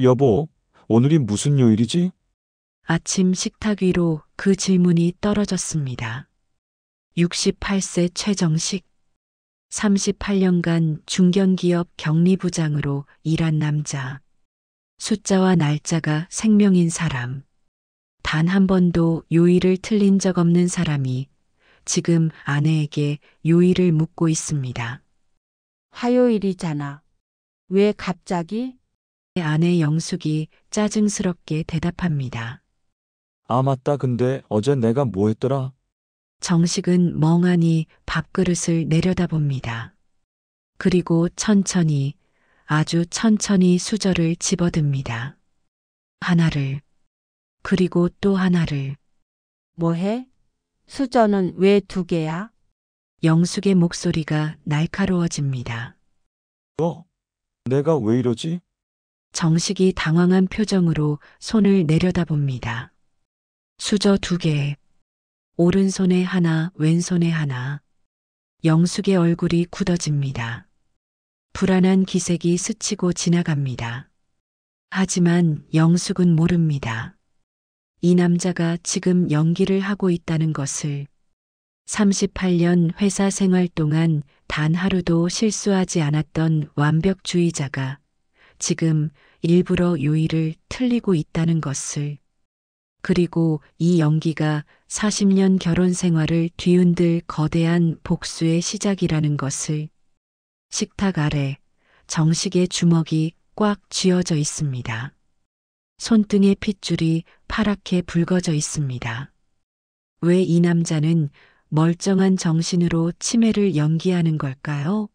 여보, 오늘이 무슨 요일이지? 아침 식탁 위로 그 질문이 떨어졌습니다. 68세 최정식, 38년간 중견기업 격리부장으로 일한 남자. 숫자와 날짜가 생명인 사람. 단 한 번도 요일을 틀린 적 없는 사람이 지금 아내에게 요일을 묻고 있습니다. 화요일이잖아. 왜 갑자기? 아내 영숙이 짜증스럽게 대답합니다. 아, 맞다. 근데 어제 내가 뭐 했더라? 정식은 멍하니 밥그릇을 내려다봅니다. 그리고 천천히, 아주 천천히 수저를 집어듭니다. 하나를, 그리고 또 하나를. 뭐 해? 수저는 왜 2개야? 영숙의 목소리가 날카로워집니다. 내가 왜 이러지? 정식이 당황한 표정으로 손을 내려다봅니다. 수저 2개. 오른손에 하나, 왼손에 하나. 영숙의 얼굴이 굳어집니다. 불안한 기색이 스치고 지나갑니다. 하지만 영숙은 모릅니다. 이 남자가 지금 연기를 하고 있다는 것을. 38년 회사 생활 동안 단 하루도 실수하지 않았던 완벽주의자가 지금 일부러 요일을 틀리고 있다는 것을. 그리고 이 연기가 40년 결혼 생활을 뒤흔들 거대한 복수의 시작이라는 것을. 식탁 아래 정식의 주먹이 꽉 쥐어져 있습니다. 손등의 핏줄이 파랗게 붉어져 있습니다. 왜 이 남자는 멀쩡한 정신으로 치매를 연기하는 걸까요?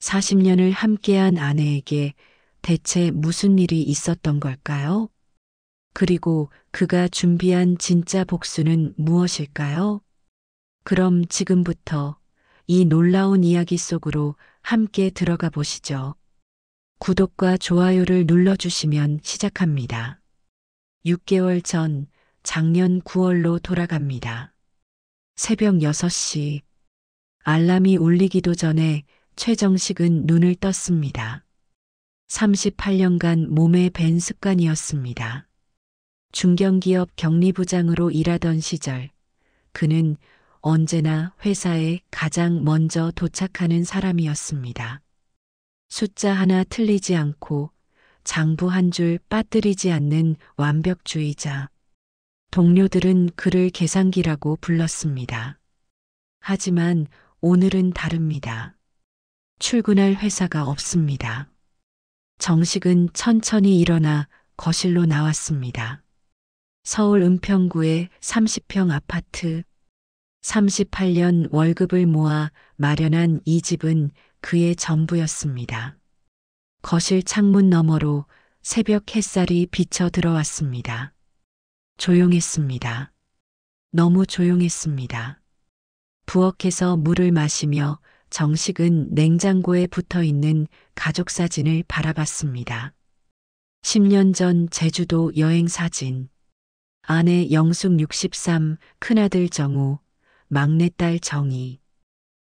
40년을 함께한 아내에게 대체 무슨 일이 있었던 걸까요? 그리고 그가 준비한 진짜 복수는 무엇일까요? 그럼 지금부터 이 놀라운 이야기 속으로 함께 들어가 보시죠. 구독과 좋아요를 눌러주시면 시작합니다. 6개월 전 작년 9월로 돌아갑니다. 새벽 6시. 알람이 울리기도 전에 최정식은 눈을 떴습니다. 38년간 몸에 밴 습관이었습니다. 중견기업 격리부장으로 일하던 시절 그는 언제나 회사에 가장 먼저 도착하는 사람이었습니다. 숫자 하나 틀리지 않고 장부 한 줄 빠뜨리지 않는 완벽주의자. 동료들은 그를 계산기라고 불렀습니다. 하지만 오늘은 다릅니다. 출근할 회사가 없습니다. 정식은 천천히 일어나 거실로 나왔습니다. 서울 은평구의 30평 아파트. 38년 월급을 모아 마련한 이 집은 그의 전부였습니다. 거실 창문 너머로 새벽 햇살이 비쳐 들어왔습니다. 조용했습니다. 너무 조용했습니다. 부엌에서 물을 마시며 정식은 냉장고에 붙어 있는 가족 사진을 바라봤습니다. 10년 전 제주도 여행 사진. 아내 영숙 63, 큰아들 정우, 막내딸 정희.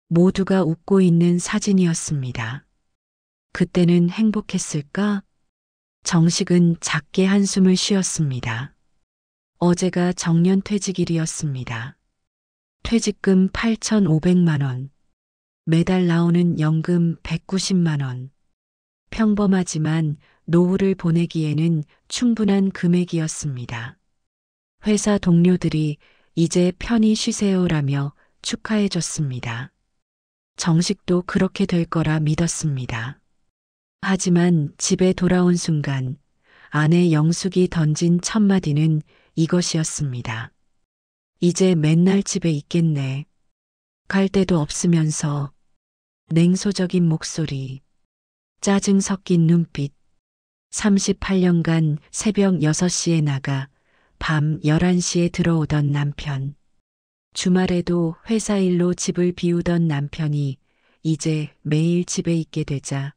모두가 웃고 있는 사진이었습니다. 그때는 행복했을까? 정식은 작게 한숨을 쉬었습니다. 어제가 정년 퇴직일이었습니다. 퇴직금 8,500만 원. 매달 나오는 연금 190만 원. 평범하지만 노후를 보내기에는 충분한 금액이었습니다. 회사 동료들이 이제 편히 쉬세요라며 축하해줬습니다. 정식도 그렇게 될 거라 믿었습니다. 하지만 집에 돌아온 순간 아내 영숙이 던진 첫 마디는 이것이었습니다. 이제 맨날 집에 있겠네. 갈 데도 없으면서. 냉소적인 목소리, 짜증 섞인 눈빛. 38년간 새벽 6시에 나가 밤 11시에 들어오던 남편. 주말에도 회사 일로 집을 비우던 남편이 이제 매일 집에 있게 되자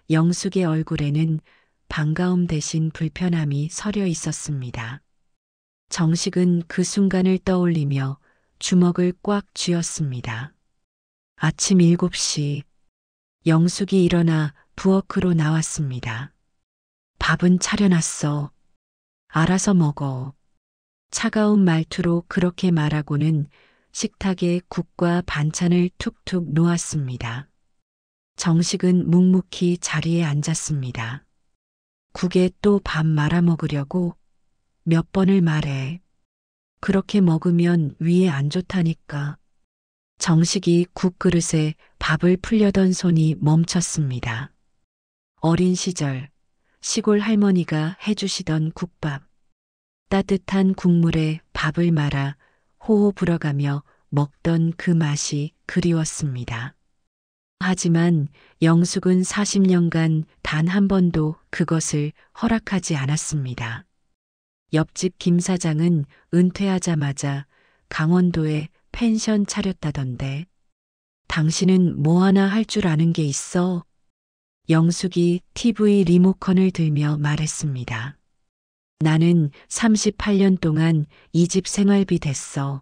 영숙의 얼굴에는 반가움 대신 불편함이 서려 있었습니다. 정식은 그 순간을 떠올리며 주먹을 꽉 쥐었습니다. 아침 7시 영숙이 일어나 부엌으로 나왔습니다. 밥은 차려놨어. 알아서 먹어. 차가운 말투로 그렇게 말하고는 식탁에 국과 반찬을 툭툭 놓았습니다. 정식은 묵묵히 자리에 앉았습니다. 국에 또 밥 말아 먹으려고 몇 번을 말해. 그렇게 먹으면 위에 안 좋다니까. 정식이 국그릇에 밥을 풀려던 손이 멈췄습니다. 어린 시절 시골 할머니가 해주시던 국밥. 따뜻한 국물에 밥을 말아 호호 불어가며 먹던 그 맛이 그리웠습니다. 하지만 영숙은 40년간 단 한 번도 그것을 허락하지 않았습니다. 옆집 김 사장은 은퇴하자마자 강원도에 펜션 차렸다던데. 당신은 뭐 하나 할 줄 아는 게 있어? 영숙이 TV 리모컨을 들며 말했습니다. 나는 38년 동안 이 집 생활비 댔어.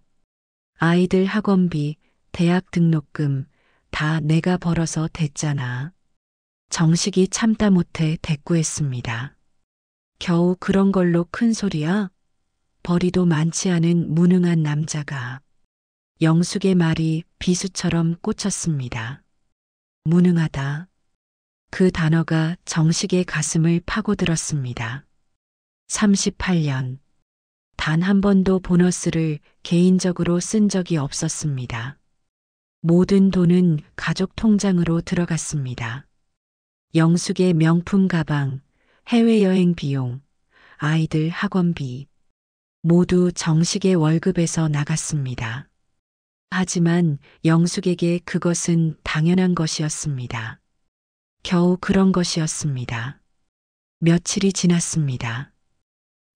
아이들 학원비, 대학 등록금 다 내가 벌어서 댔잖아. 정식이 참다 못해 대꾸했습니다. 겨우 그런 걸로 큰 소리야? 벌이도 많지 않은 무능한 남자가. 영숙의 말이 비수처럼 꽂혔습니다. 무능하다. 그 단어가 정식의 가슴을 파고들었습니다. 38년. 단 한 번도 보너스를 개인적으로 쓴 적이 없었습니다. 모든 돈은 가족 통장으로 들어갔습니다. 영숙의 명품 가방, 해외여행 비용, 아이들 학원비, 모두 정식의 월급에서 나갔습니다. 하지만 영숙에게 그것은 당연한 것이었습니다. 겨우 그런 것이었습니다. 며칠이 지났습니다.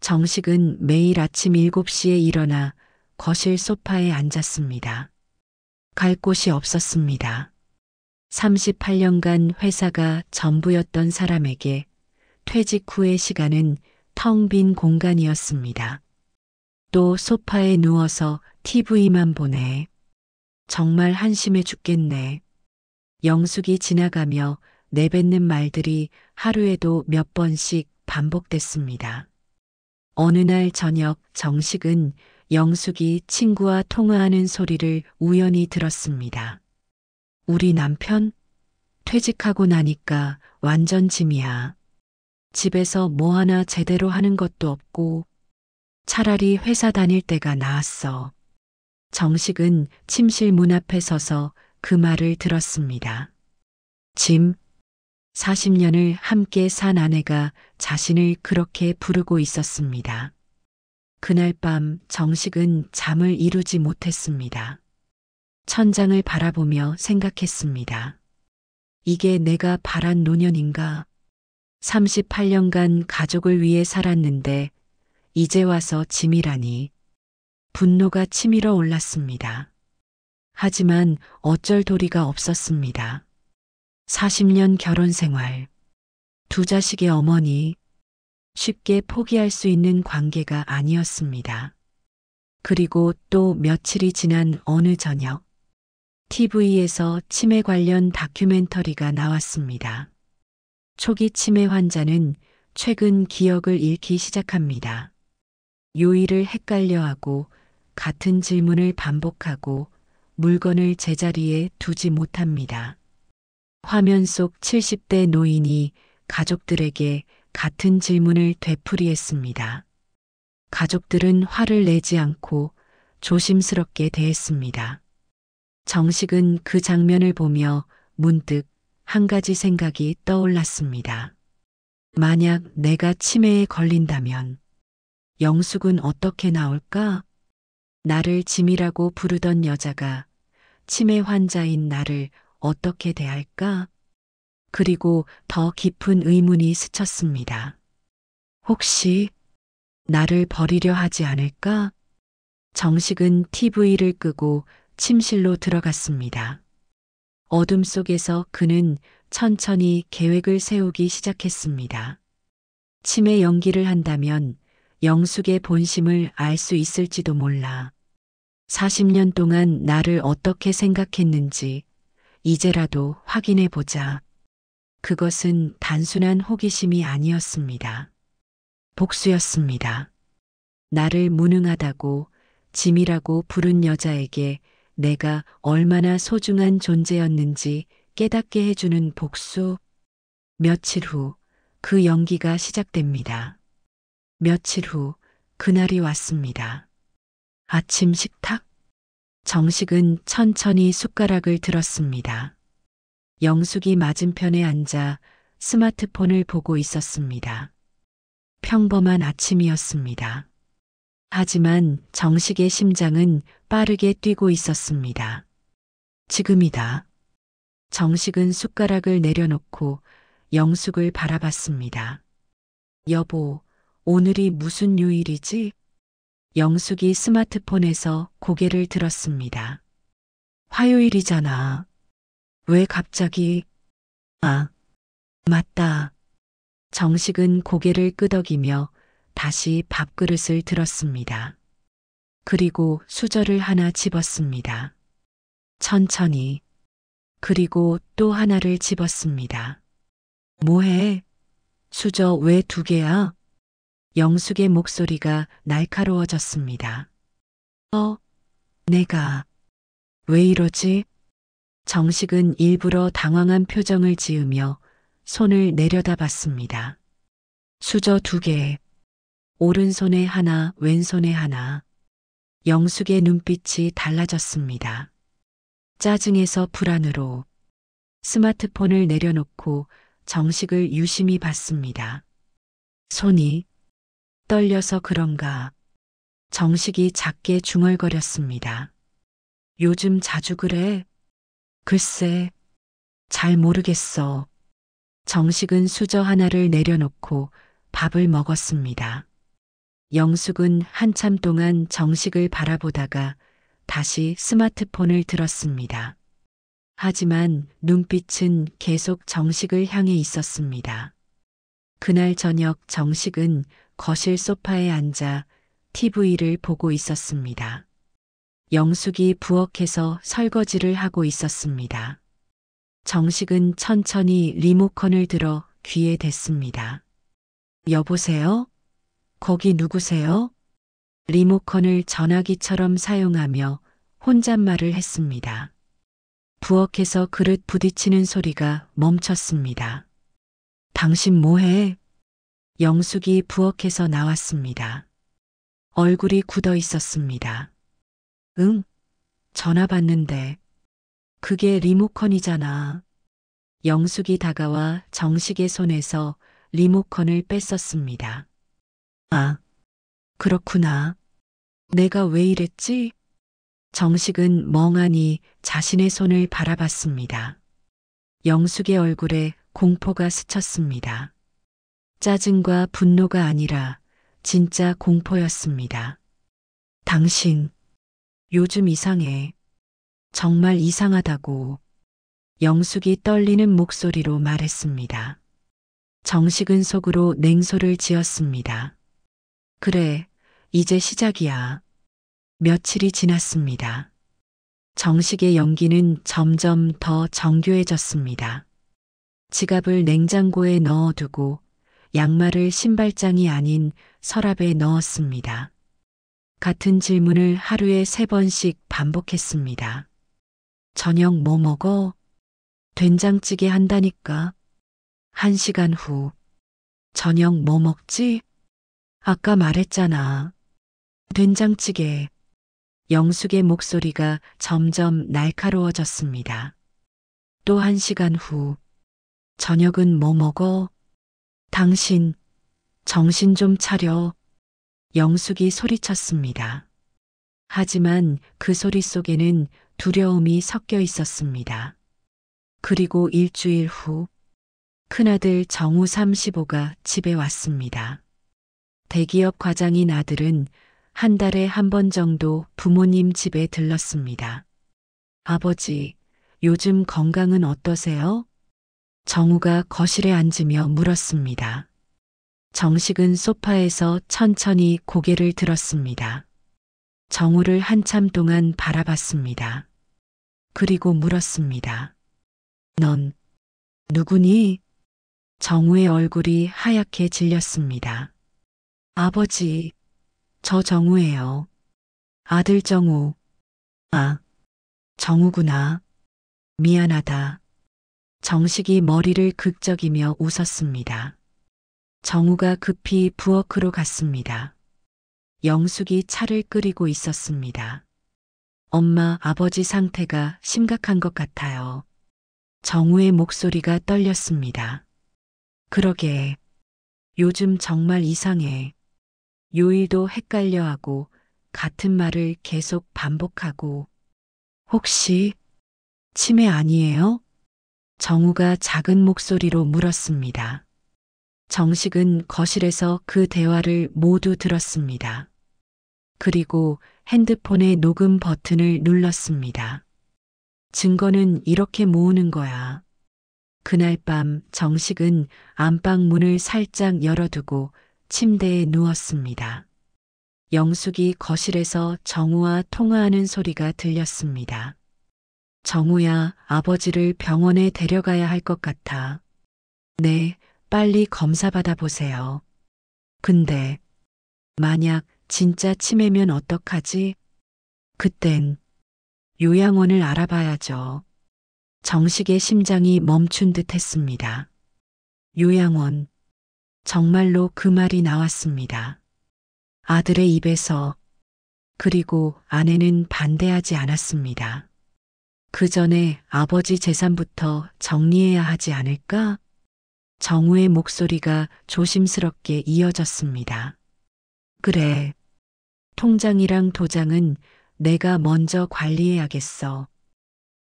정식은 매일 아침 7시에 일어나 거실 소파에 앉았습니다. 갈 곳이 없었습니다. 38년간 회사가 전부였던 사람에게 퇴직 후의 시간은 텅 빈 공간이었습니다. 또 소파에 누워서 TV만 보네. 정말 한심해 죽겠네. 영숙이 지나가며 내뱉는 말들이 하루에도 몇 번씩 반복됐습니다. 어느 날 저녁 정식은 영숙이 친구와 통화하는 소리를 우연히 들었습니다. 우리 남편? 퇴직하고 나니까 완전 짐이야. 집에서 뭐 하나 제대로 하는 것도 없고 차라리 회사 다닐 때가 나았어. 정식은 침실 문 앞에 서서 그 말을 들었습니다. 짐? 40년을 함께 산 아내가 자신을 그렇게 부르고 있었습니다. 그날 밤 정식은 잠을 이루지 못했습니다. 천장을 바라보며 생각했습니다. 이게 내가 바란 노년인가? 38년간 가족을 위해 살았는데 이제 와서 짐이라니. 분노가 치밀어 올랐습니다. 하지만 어쩔 도리가 없었습니다. 40년 결혼 생활, 두 자식의 어머니, 쉽게 포기할 수 있는 관계가 아니었습니다. 그리고 또 며칠이 지난 어느 저녁, TV에서 치매 관련 다큐멘터리가 나왔습니다. 초기 치매 환자는 최근 기억을 잃기 시작합니다. 요일을 헷갈려하고 같은 질문을 반복하고 물건을 제자리에 두지 못합니다. 화면 속 70대 노인이 가족들에게 같은 질문을 되풀이했습니다. 가족들은 화를 내지 않고 조심스럽게 대했습니다. 정식은 그 장면을 보며 문득 한 가지 생각이 떠올랐습니다. 만약 내가 치매에 걸린다면 영숙은 어떻게 나올까? 나를 짐이라고 부르던 여자가 치매 환자인 나를 어떻게 대할까? 그리고 더 깊은 의문이 스쳤습니다. 혹시 나를 버리려 하지 않을까? 정식은 TV를 끄고 침실로 들어갔습니다. 어둠 속에서 그는 천천히 계획을 세우기 시작했습니다. 치매 연기를 한다면 영숙의 본심을 알 수 있을지도 몰라. 40년 동안 나를 어떻게 생각했는지 이제라도 확인해 보자. 그것은 단순한 호기심이 아니었습니다. 복수였습니다. 나를 무능하다고 짐이라고 부른 여자에게 내가 얼마나 소중한 존재였는지 깨닫게 해주는 복수. 며칠 후 그 연기가 시작됩니다. 며칠 후 그날이 왔습니다. 아침 식탁. 정식은 천천히 숟가락을 들었습니다. 영숙이 맞은편에 앉아 스마트폰을 보고 있었습니다. 평범한 아침이었습니다. 하지만 정식의 심장은 빠르게 뛰고 있었습니다. 지금이다. 정식은 숟가락을 내려놓고 영숙을 바라봤습니다. 여보, 오늘이 무슨 요일이지? 영숙이 스마트폰에서 고개를 들었습니다. 화요일이잖아. 왜 갑자기? 아, 맞다. 정식은 고개를 끄덕이며 다시 밥그릇을 들었습니다. 그리고 수저를 하나 집었습니다. 천천히. 그리고 또 하나를 집었습니다. 뭐해? 수저 왜 2개야? 영숙의 목소리가 날카로워졌습니다. 내가. 왜 이러지? 정식은 일부러 당황한 표정을 지으며 손을 내려다봤습니다. 수저 2개. 오른손에 하나, 왼손에 하나. 영숙의 눈빛이 달라졌습니다. 짜증에서 불안으로. 스마트폰을 내려놓고 정식을 유심히 봤습니다. 손이 떨려서 그런가. 정식이 작게 중얼거렸습니다. 요즘 자주 그래? 글쎄, 잘 모르겠어. 정식은 수저 하나를 내려놓고 밥을 먹었습니다. 영숙은 한참 동안 정식을 바라보다가 다시 스마트폰을 들었습니다. 하지만 눈빛은 계속 정식을 향해 있었습니다. 그날 저녁 정식은 거실 소파에 앉아 TV를 보고 있었습니다. 영숙이 부엌에서 설거지를 하고 있었습니다. 정식은 천천히 리모컨을 들어 귀에 댔습니다. 여보세요? 거기 누구세요? 리모컨을 전화기처럼 사용하며 혼잣말을 했습니다. 부엌에서 그릇 부딪히는 소리가 멈췄습니다. 당신 뭐해? 영숙이 부엌에서 나왔습니다. 얼굴이 굳어 있었습니다. 응, 전화 받는데. 그게 리모컨이잖아. 영숙이 다가와 정식의 손에서 리모컨을 뺐었습니다. 아, 그렇구나. 내가 왜 이랬지? 정식은 멍하니 자신의 손을 바라봤습니다. 영숙의 얼굴에 공포가 스쳤습니다. 짜증과 분노가 아니라 진짜 공포였습니다. 당신, 요즘 이상해. 정말 이상하다고. 영숙이 떨리는 목소리로 말했습니다. 정식은 속으로 냉소를 지었습니다. 그래, 이제 시작이야. 며칠이 지났습니다. 정식의 연기는 점점 더 정교해졌습니다. 지갑을 냉장고에 넣어두고 양말을 신발장이 아닌 서랍에 넣었습니다. 같은 질문을 하루에 3번씩 반복했습니다. 저녁 뭐 먹어? 된장찌개 한다니까. 1시간 후. 저녁 뭐 먹지? 아까 말했잖아. 된장찌개. 영숙의 목소리가 점점 날카로워졌습니다. 또 1시간 후. 저녁은 뭐 먹어? 당신, 정신 좀 차려. 영숙이 소리쳤습니다. 하지만 그 소리 속에는 두려움이 섞여 있었습니다. 그리고 일주일 후, 큰아들 정우 35가 집에 왔습니다. 대기업 과장인 아들은 한 달에 1번 정도 부모님 집에 들렀습니다. 아버지, 요즘 건강은 어떠세요? 정우가 거실에 앉으며 물었습니다. 정식은 소파에서 천천히 고개를 들었습니다. 정우를 한참 동안 바라봤습니다. 그리고 물었습니다. 넌 누구니? 정우의 얼굴이 하얗게 질렸습니다. 아버지, 저 정우예요. 아들 정우. 아, 정우구나. 미안하다. 정식이 머리를 극적이며 웃었습니다. 정우가 급히 부엌으로 갔습니다. 영숙이 차를 끓이고 있었습니다. 엄마, 아버지 상태가 심각한 것 같아요. 정우의 목소리가 떨렸습니다. 그러게. 요즘 정말 이상해. 요일도 헷갈려하고 같은 말을 계속 반복하고. 혹시 치매 아니에요? 정우가 작은 목소리로 물었습니다. 정식은 거실에서 그 대화를 모두 들었습니다. 그리고 핸드폰의 녹음 버튼을 눌렀습니다. 증거는 이렇게 모으는 거야. 그날 밤 정식은 안방 문을 살짝 열어두고 침대에 누웠습니다. 영숙이 거실에서 정우와 통화하는 소리가 들렸습니다. 정우야, 아버지를 병원에 데려가야 할 것 같아. 네, 빨리 검사 받아보세요. 근데 만약 진짜 치매면 어떡하지? 그땐 요양원을 알아봐야죠. 정식의 심장이 멈춘 듯 했습니다. 요양원. 정말로 그 말이 나왔습니다. 아들의 입에서. 그리고 아내는 반대하지 않았습니다. 그 전에 아버지 재산부터 정리해야 하지 않을까? 정우의 목소리가 조심스럽게 이어졌습니다. 그래. 통장이랑 도장은 내가 먼저 관리해야겠어.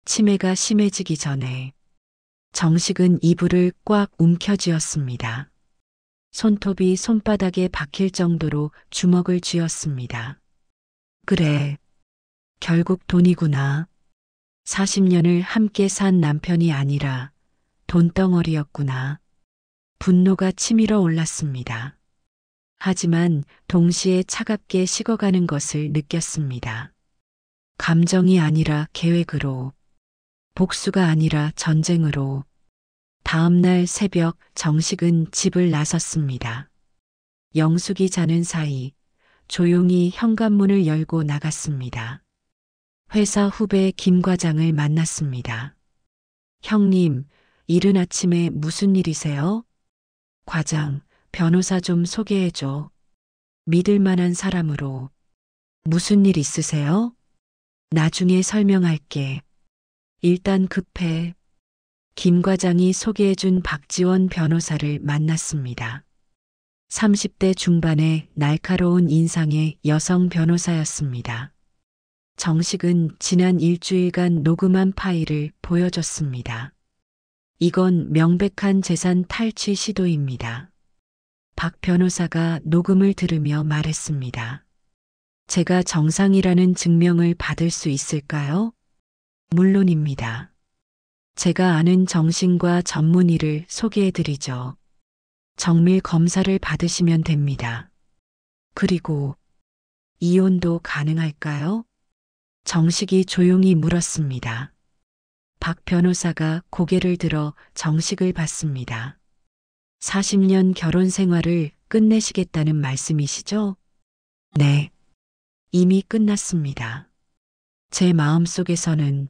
치매가 심해지기 전에. 정식은 이불을 꽉 움켜쥐었습니다. 손톱이 손바닥에 박힐 정도로 주먹을 쥐었습니다. 그래. 결국 돈이구나. 40년을 함께 산 남편이 아니라 돈덩어리였구나. 분노가 치밀어 올랐습니다. 하지만 동시에 차갑게 식어가는 것을 느꼈습니다. 감정이 아니라 계획으로, 복수가 아니라 전쟁으로. 다음 날 새벽 정식은 집을 나섰습니다. 영숙이 자는 사이 조용히 현관문을 열고 나갔습니다. 회사 후배 김 과장을 만났습니다. 형님, 이른 아침에 무슨 일이세요? 과장, 변호사 좀 소개해줘. 믿을 만한 사람으로. 무슨 일 있으세요? 나중에 설명할게. 일단 급해. 김 과장이 소개해준 박지원 변호사를 만났습니다. 30대 중반의 날카로운 인상의 여성 변호사였습니다. 정식은 지난 일주일간 녹음한 파일을 보여줬습니다. 이건 명백한 재산 탈취 시도입니다. 박 변호사가 녹음을 들으며 말했습니다. 제가 정상이라는 증명을 받을 수 있을까요? 물론입니다. 제가 아는 정신과 전문의를 소개해드리죠. 정밀 검사를 받으시면 됩니다. 그리고 이혼도 가능할까요? 정식이 조용히 물었습니다. 박 변호사가 고개를 들어 정식을 봤습니다. 40년 결혼 생활을 끝내시겠다는 말씀이시죠? 네. 이미 끝났습니다. 제 마음속에서는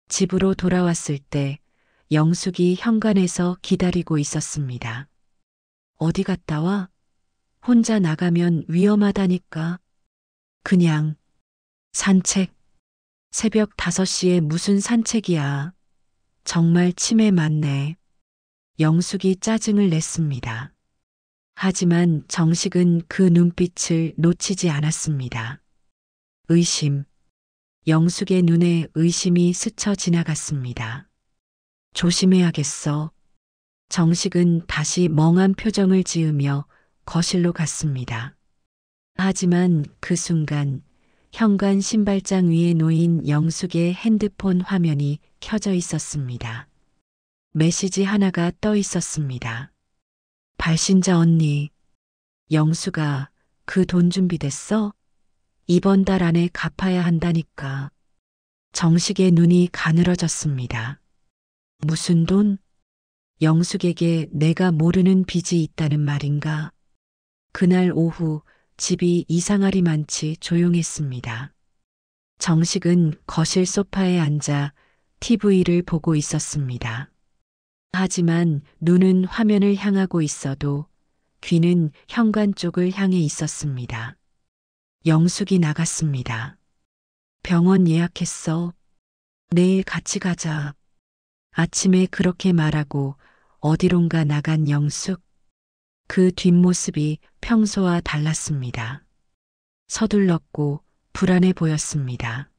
집으로 돌아왔을 때 영숙이 현관에서 기다리고 있었습니다. 어디 갔다 와? 혼자 나가면 위험하다니까. 그냥 산책. 새벽 5시에 무슨 산책이야. 정말 치매 맞네. 영숙이 짜증을 냈습니다. 하지만 정식은 그 눈빛을 놓치지 않았습니다. 의심. 영숙의 눈에 의심이 스쳐 지나갔습니다. 조심해야겠어. 정식은 다시 멍한 표정을 지으며 거실로 갔습니다. 하지만 그 순간 현관 신발장 위에 놓인 영숙의 핸드폰 화면이 켜져 있었습니다. 메시지 하나가 떠 있었습니다. 발신자 언니. 영숙아, 그 돈 준비됐어? 이번 달 안에 갚아야 한다니까. 정식의 눈이 가늘어졌습니다. 무슨 돈? 영숙에게 내가 모르는 빚이 있다는 말인가? 그날 오후 집이 이상하리만치 조용했습니다. 정식은 거실 소파에 앉아 TV를 보고 있었습니다. 하지만 눈은 화면을 향하고 있어도 귀는 현관 쪽을 향해 있었습니다. 영숙이 나갔습니다. 병원 예약했어. 내일 같이 가자. 아침에 그렇게 말하고 어디론가 나간 영숙. 그 뒷모습이 평소와 달랐습니다. 서둘렀고 불안해 보였습니다.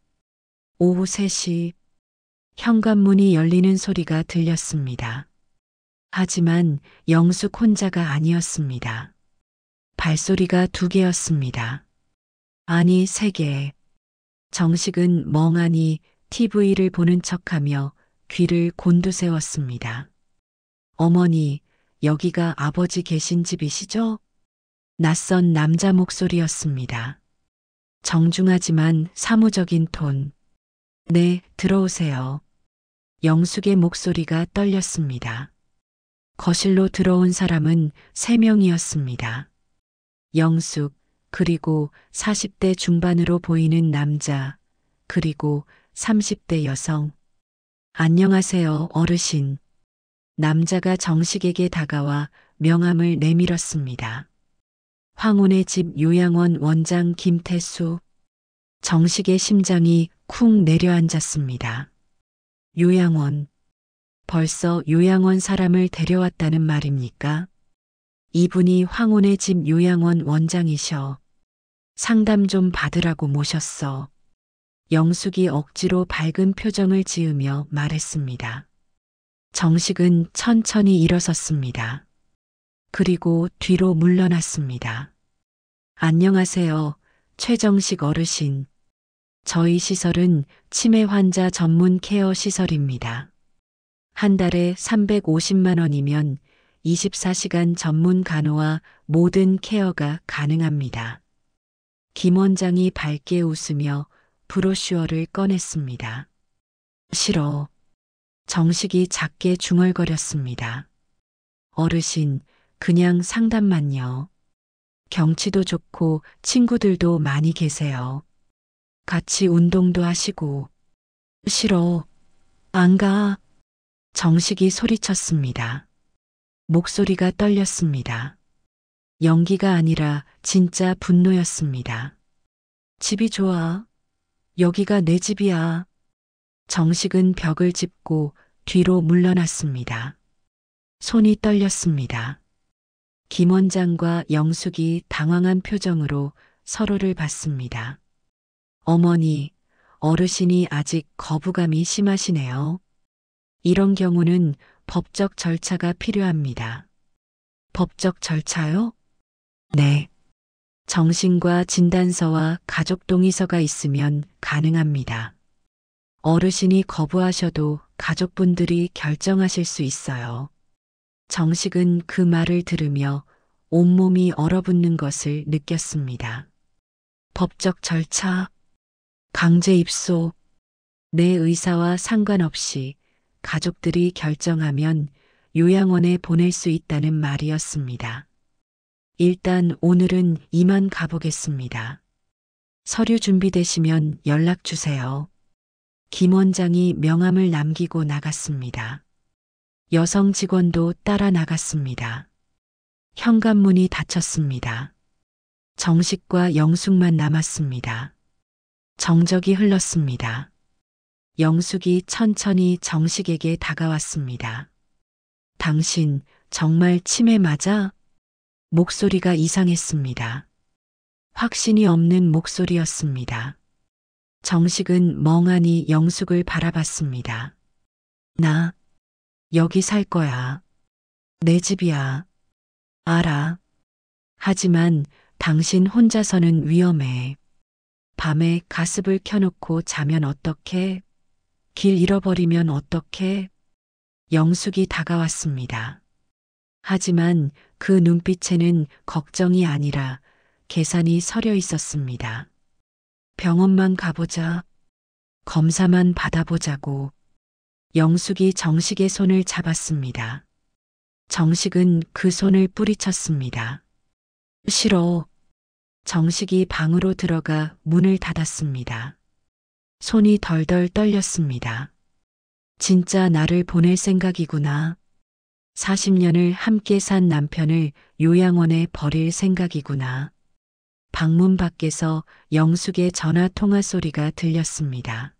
오후 3시 현관문이 열리는 소리가 들렸습니다. 하지만 영숙 혼자가 아니었습니다. 발소리가 2개였습니다. 아니 3개. 정식은 멍하니 TV를 보는 척하며 귀를 곤두세웠습니다. 어머니, 여기가 아버지 계신 집이시죠? 낯선 남자 목소리였습니다. 정중하지만 사무적인 톤. 네, 들어오세요. 영숙의 목소리가 떨렸습니다. 거실로 들어온 사람은 3명이었습니다. 영숙, 그리고 40대 중반으로 보이는 남자, 그리고 30대 여성. 안녕하세요, 어르신. 남자가 정식에게 다가와 명함을 내밀었습니다. 황혼의 집 요양원 원장 김태수. 정식의 심장이 쿵 내려앉았습니다. 요양원. 벌써 요양원 사람을 데려왔다는 말입니까? 이분이 황혼의 집 요양원 원장이셔. 상담 좀 받으라고 모셨어. 영숙이 억지로 밝은 표정을 지으며 말했습니다. 정식은 천천히 일어섰습니다. 그리고 뒤로 물러났습니다. 안녕하세요, 최정식 어르신. 저희 시설은 치매 환자 전문 케어 시설입니다. 한 달에 350만 원이면 24시간 전문 간호와 모든 케어가 가능합니다. 김 원장이 밝게 웃으며 브로슈어를 꺼냈습니다. 싫어. 정식이 작게 중얼거렸습니다. 어르신, 그냥 상담만요. 경치도 좋고 친구들도 많이 계세요. 같이 운동도 하시고. 싫어. 안 가. 정식이 소리쳤습니다. 목소리가 떨렸습니다. 연기가 아니라 진짜 분노였습니다. 집이 좋아. 여기가 내 집이야. 정식은 벽을 짚고 뒤로 물러났습니다. 손이 떨렸습니다. 김 원장과 영숙이 당황한 표정으로 서로를 봤습니다. 어머니, 어르신이 아직 거부감이 심하시네요. 이런 경우는 법적 절차가 필요합니다. 법적 절차요? 네. 정신과 진단서와 가족 동의서가 있으면 가능합니다. 어르신이 거부하셔도 가족분들이 결정하실 수 있어요. 정식은 그 말을 들으며 온몸이 얼어붙는 것을 느꼈습니다. 법적 절차, 강제 입소, 내 의사와 상관없이 가족들이 결정하면 요양원에 보낼 수 있다는 말이었습니다. 일단 오늘은 이만 가보겠습니다. 서류 준비되시면 연락 주세요. 김 원장이 명함을 남기고 나갔습니다. 여성 직원도 따라 나갔습니다. 현관문이 닫혔습니다. 정식과 영숙만 남았습니다. 정적이 흘렀습니다. 영숙이 천천히 정식에게 다가왔습니다. 당신 정말 치매 맞아? 목소리가 이상했습니다. 확신이 없는 목소리였습니다. 정식은 멍하니 영숙을 바라봤습니다. 나 여기 살 거야. 내 집이야. 알아. 하지만 당신 혼자서는 위험해. 밤에 가습을 켜놓고 자면 어떡해? 길 잃어버리면 어떡해? 영숙이 다가왔습니다. 하지만 그 눈빛에는 걱정이 아니라 계산이 서려 있었습니다. 병원만 가보자. 검사만 받아보자고. 영숙이 정식의 손을 잡았습니다. 정식은 그 손을 뿌리쳤습니다. 싫어. 정식이 방으로 들어가 문을 닫았습니다. 손이 덜덜 떨렸습니다. 진짜 나를 보낼 생각이구나. 40년을 함께 산 남편을 요양원에 버릴 생각이구나. 방문 밖에서 영숙의 전화 통화 소리가 들렸습니다.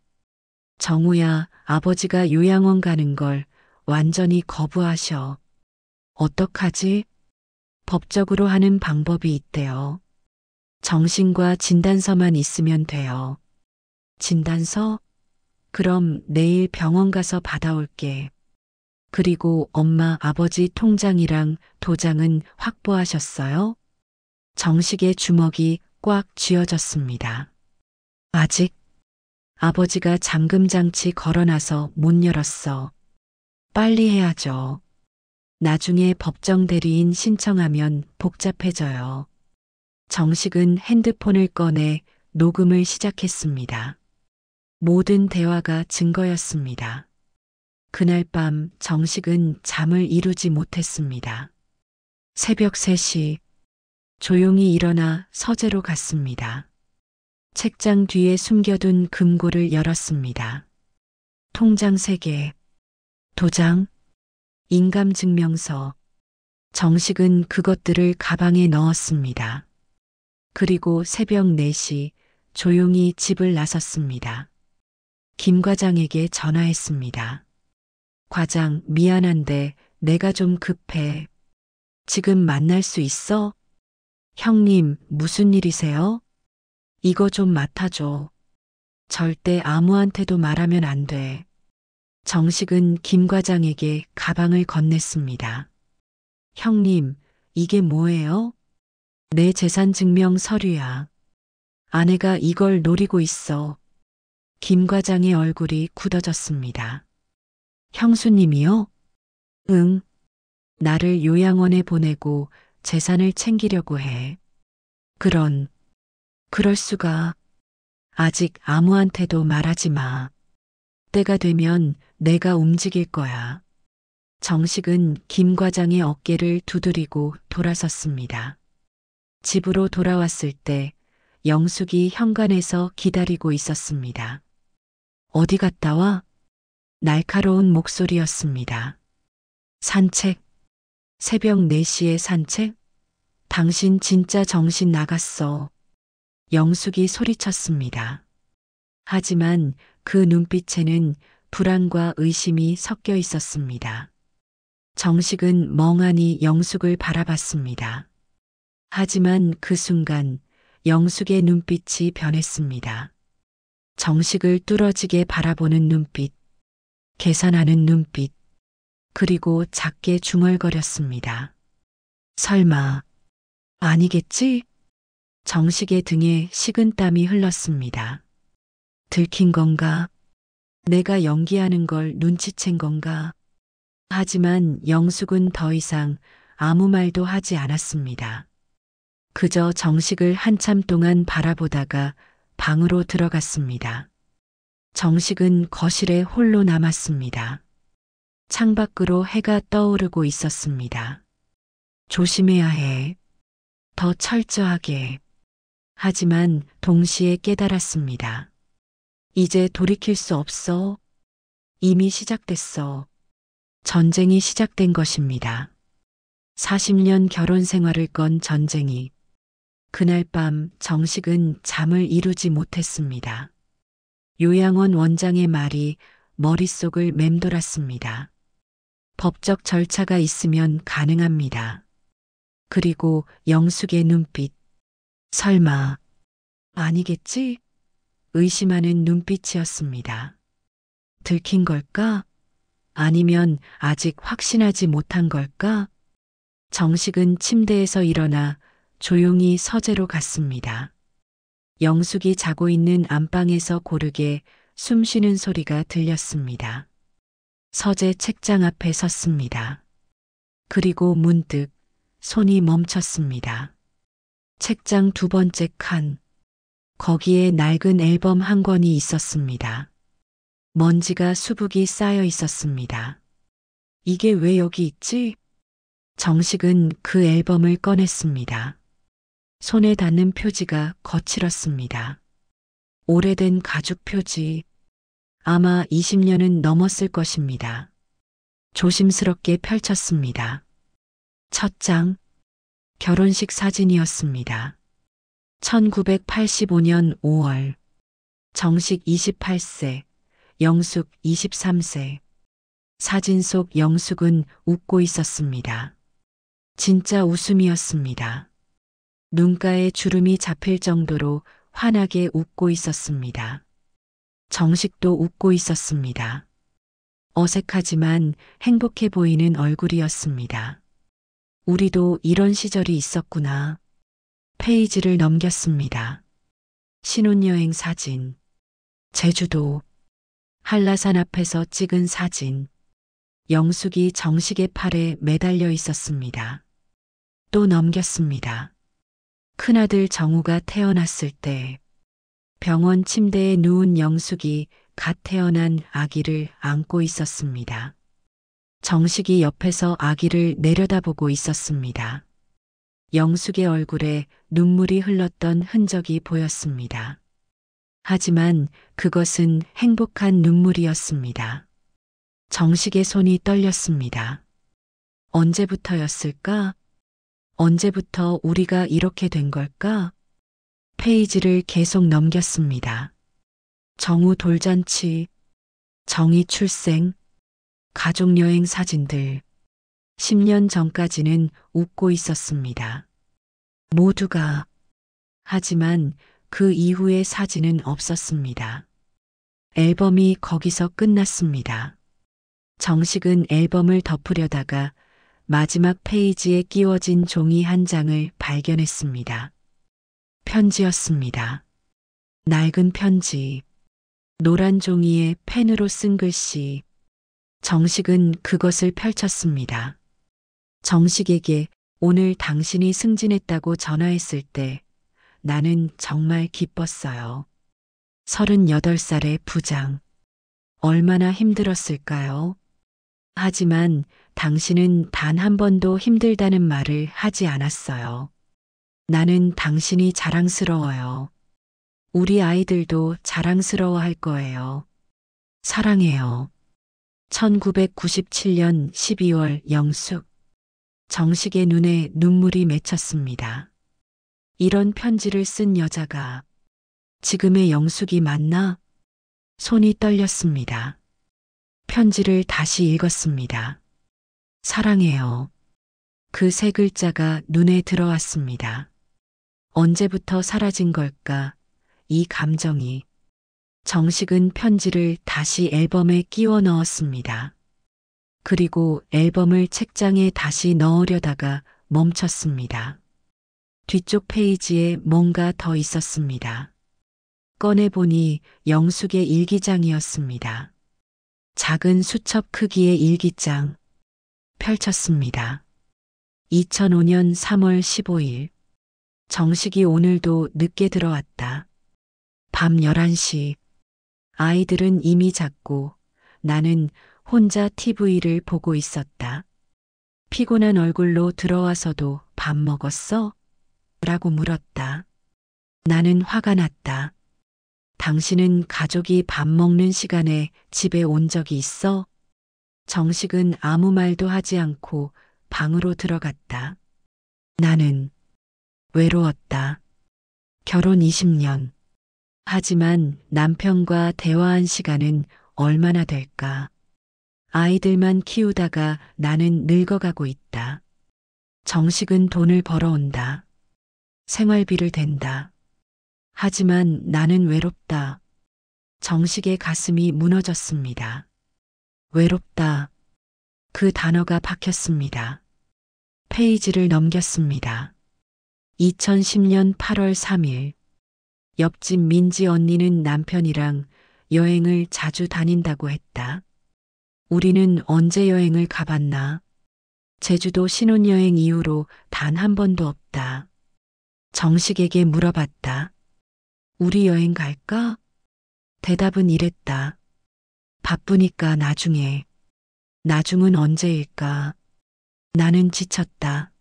정우야, 아버지가 요양원 가는 걸 완전히 거부하셔. 어떡하지? 법적으로 하는 방법이 있대요. 정신과 진단서만 있으면 돼요. 진단서? 그럼 내일 병원 가서 받아올게. 그리고 엄마, 아버지 통장이랑 도장은 확보하셨어요? 정식의 주먹이 꽉 쥐어졌습니다. 아직? 아버지가 잠금장치 걸어놔서 못 열었어. 빨리 해야죠. 나중에 법정 대리인 신청하면 복잡해져요. 정식은 핸드폰을 꺼내 녹음을 시작했습니다. 모든 대화가 증거였습니다. 그날 밤 정식은 잠을 이루지 못했습니다. 새벽 3시 조용히 일어나 서재로 갔습니다. 책장 뒤에 숨겨둔 금고를 열었습니다. 통장 3개, 도장, 인감증명서. 정식은 그것들을 가방에 넣었습니다. 그리고 새벽 4시 조용히 집을 나섰습니다. 김 과장에게 전화했습니다. 과장, 미안한데 내가 좀 급해. 지금 만날 수 있어? 형님, 무슨 일이세요? 이거 좀 맡아줘. 절대 아무한테도 말하면 안 돼. 정식은 김 과장에게 가방을 건넸습니다. 형님, 이게 뭐예요? 내 재산 증명 서류야. 아내가 이걸 노리고 있어. 김 과장의 얼굴이 굳어졌습니다. 형수님이요? 응. 나를 요양원에 보내고 재산을 챙기려고 해. 그럴 수가. 아직 아무한테도 말하지 마. 때가 되면 내가 움직일 거야. 정식은 김 과장의 어깨를 두드리고 돌아섰습니다. 집으로 돌아왔을 때 영숙이 현관에서 기다리고 있었습니다. 어디 갔다 와? 날카로운 목소리였습니다. 산책. 새벽 4시에 산책? 당신 진짜 정신 나갔어. 영숙이 소리쳤습니다. 하지만 그 눈빛에는 불안과 의심이 섞여 있었습니다. 정식은 멍하니 영숙을 바라봤습니다. 하지만 그 순간 영숙의 눈빛이 변했습니다. 정식을 뚫어지게 바라보는 눈빛, 계산하는 눈빛, 그리고 작게 중얼거렸습니다. 설마, 아니겠지? 정식의 등에 식은땀이 흘렀습니다. 들킨 건가? 내가 연기하는 걸 눈치챈 건가? 하지만 영숙은 더 이상 아무 말도 하지 않았습니다. 그저 정식을 한참 동안 바라보다가 방으로 들어갔습니다. 정식은 거실에 홀로 남았습니다. 창밖으로 해가 떠오르고 있었습니다. 조심해야 해. 더 철저하게. 하지만 동시에 깨달았습니다. 이제 돌이킬 수 없어. 이미 시작됐어. 전쟁이 시작된 것입니다. 40년 결혼 생활을 건 전쟁이. 그날 밤 정식은 잠을 이루지 못했습니다. 요양원 원장의 말이 머릿속을 맴돌았습니다. 법적 절차가 있으면 가능합니다. 그리고 영숙의 눈빛. 설마, 아니겠지? 의심하는 눈빛이었습니다. 들킨 걸까? 아니면 아직 확신하지 못한 걸까? 정식은 침대에서 일어나 조용히 서재로 갔습니다. 영숙이 자고 있는 안방에서 고르게 숨 쉬는 소리가 들렸습니다. 서재 책장 앞에 섰습니다. 그리고 문득 손이 멈췄습니다. 책장 2번째 칸. 거기에 낡은 앨범 한 권이 있었습니다. 먼지가 수북이 쌓여 있었습니다. 이게 왜 여기 있지? 정식은 그 앨범을 꺼냈습니다. 손에 닿는 표지가 거칠었습니다. 오래된 가죽 표지. 아마 20년은 넘었을 것입니다. 조심스럽게 펼쳤습니다. 첫 장, 결혼식 사진이었습니다. 1985년 5월, 정식 28세, 영숙 23세. 사진 속 영숙은 웃고 있었습니다. 진짜 웃음이었습니다. 눈가에 주름이 잡힐 정도로 환하게 웃고 있었습니다. 정식도 웃고 있었습니다. 어색하지만 행복해 보이는 얼굴이었습니다. 우리도 이런 시절이 있었구나. 페이지를 넘겼습니다. 신혼여행 사진. 제주도. 한라산 앞에서 찍은 사진. 영숙이 정식의 팔에 매달려 있었습니다. 또 넘겼습니다. 큰아들 정우가 태어났을 때 병원 침대에 누운 영숙이 갓 태어난 아기를 안고 있었습니다. 정식이 옆에서 아기를 내려다보고 있었습니다. 영숙의 얼굴에 눈물이 흘렀던 흔적이 보였습니다. 하지만 그것은 행복한 눈물이었습니다. 정식의 손이 떨렸습니다. 언제부터였을까? 언제부터 우리가 이렇게 된 걸까? 페이지를 계속 넘겼습니다. 정우 돌잔치, 정희 출생, 가족여행 사진들. 10년 전까지는 웃고 있었습니다. 모두가. 하지만 그 이후의 사진은 없었습니다. 앨범이 거기서 끝났습니다. 정식은 앨범을 덮으려다가 마지막 페이지에 끼워진 종이 한 장을 발견했습니다. 편지였습니다. 낡은 편지. 노란 종이에 펜으로 쓴 글씨. 정식은 그것을 펼쳤습니다. 정식에게 오늘 당신이 승진했다고 전화했을 때 나는 정말 기뻤어요. 38살의 부장. 얼마나 힘들었을까요? 하지만 당신은 단 한 번도 힘들다는 말을 하지 않았어요. 나는 당신이 자랑스러워요. 우리 아이들도 자랑스러워할 거예요. 사랑해요. 1997년 12월 영숙. 정식의 눈에 눈물이 맺혔습니다. 이런 편지를 쓴 여자가 지금의 영숙이 맞나? 손이 떨렸습니다. 편지를 다시 읽었습니다. 사랑해요. 그 세 글자가 눈에 들어왔습니다. 언제부터 사라진 걸까? 이 감정이. 정식은 편지를 다시 앨범에 끼워 넣었습니다. 그리고 앨범을 책장에 다시 넣으려다가 멈췄습니다. 뒤쪽 페이지에 뭔가 더 있었습니다. 꺼내보니 영숙의 일기장이었습니다. 작은 수첩 크기의 일기장. 펼쳤습니다. 2005년 3월 15일. 정식이 오늘도 늦게 들어왔다. 밤 11시. 아이들은 이미 잤고 나는 혼자 TV를 보고 있었다. 피곤한 얼굴로 들어와서도 밥 먹었어? 라고 물었다. 나는 화가 났다. 당신은 가족이 밥 먹는 시간에 집에 온 적이 있어? 정식은 아무 말도 하지 않고 방으로 들어갔다. 나는 외로웠다. 결혼 20년. 하지만 남편과 대화한 시간은 얼마나 될까? 아이들만 키우다가 나는 늙어가고 있다. 정식은 돈을 벌어온다. 생활비를 댄다. 하지만 나는 외롭다. 정식의 가슴이 무너졌습니다. 외롭다. 그 단어가 박혔습니다. 페이지를 넘겼습니다. 2010년 8월 3일. 옆집 민지 언니는 남편이랑 여행을 자주 다닌다고 했다. 우리는 언제 여행을 가봤나? 제주도 신혼여행 이후로 단 한 번도 없다. 정식에게 물어봤다. 우리 여행 갈까? 대답은 이랬다. 바쁘니까 나중에. 나중은 언제일까? 나는 지쳤다.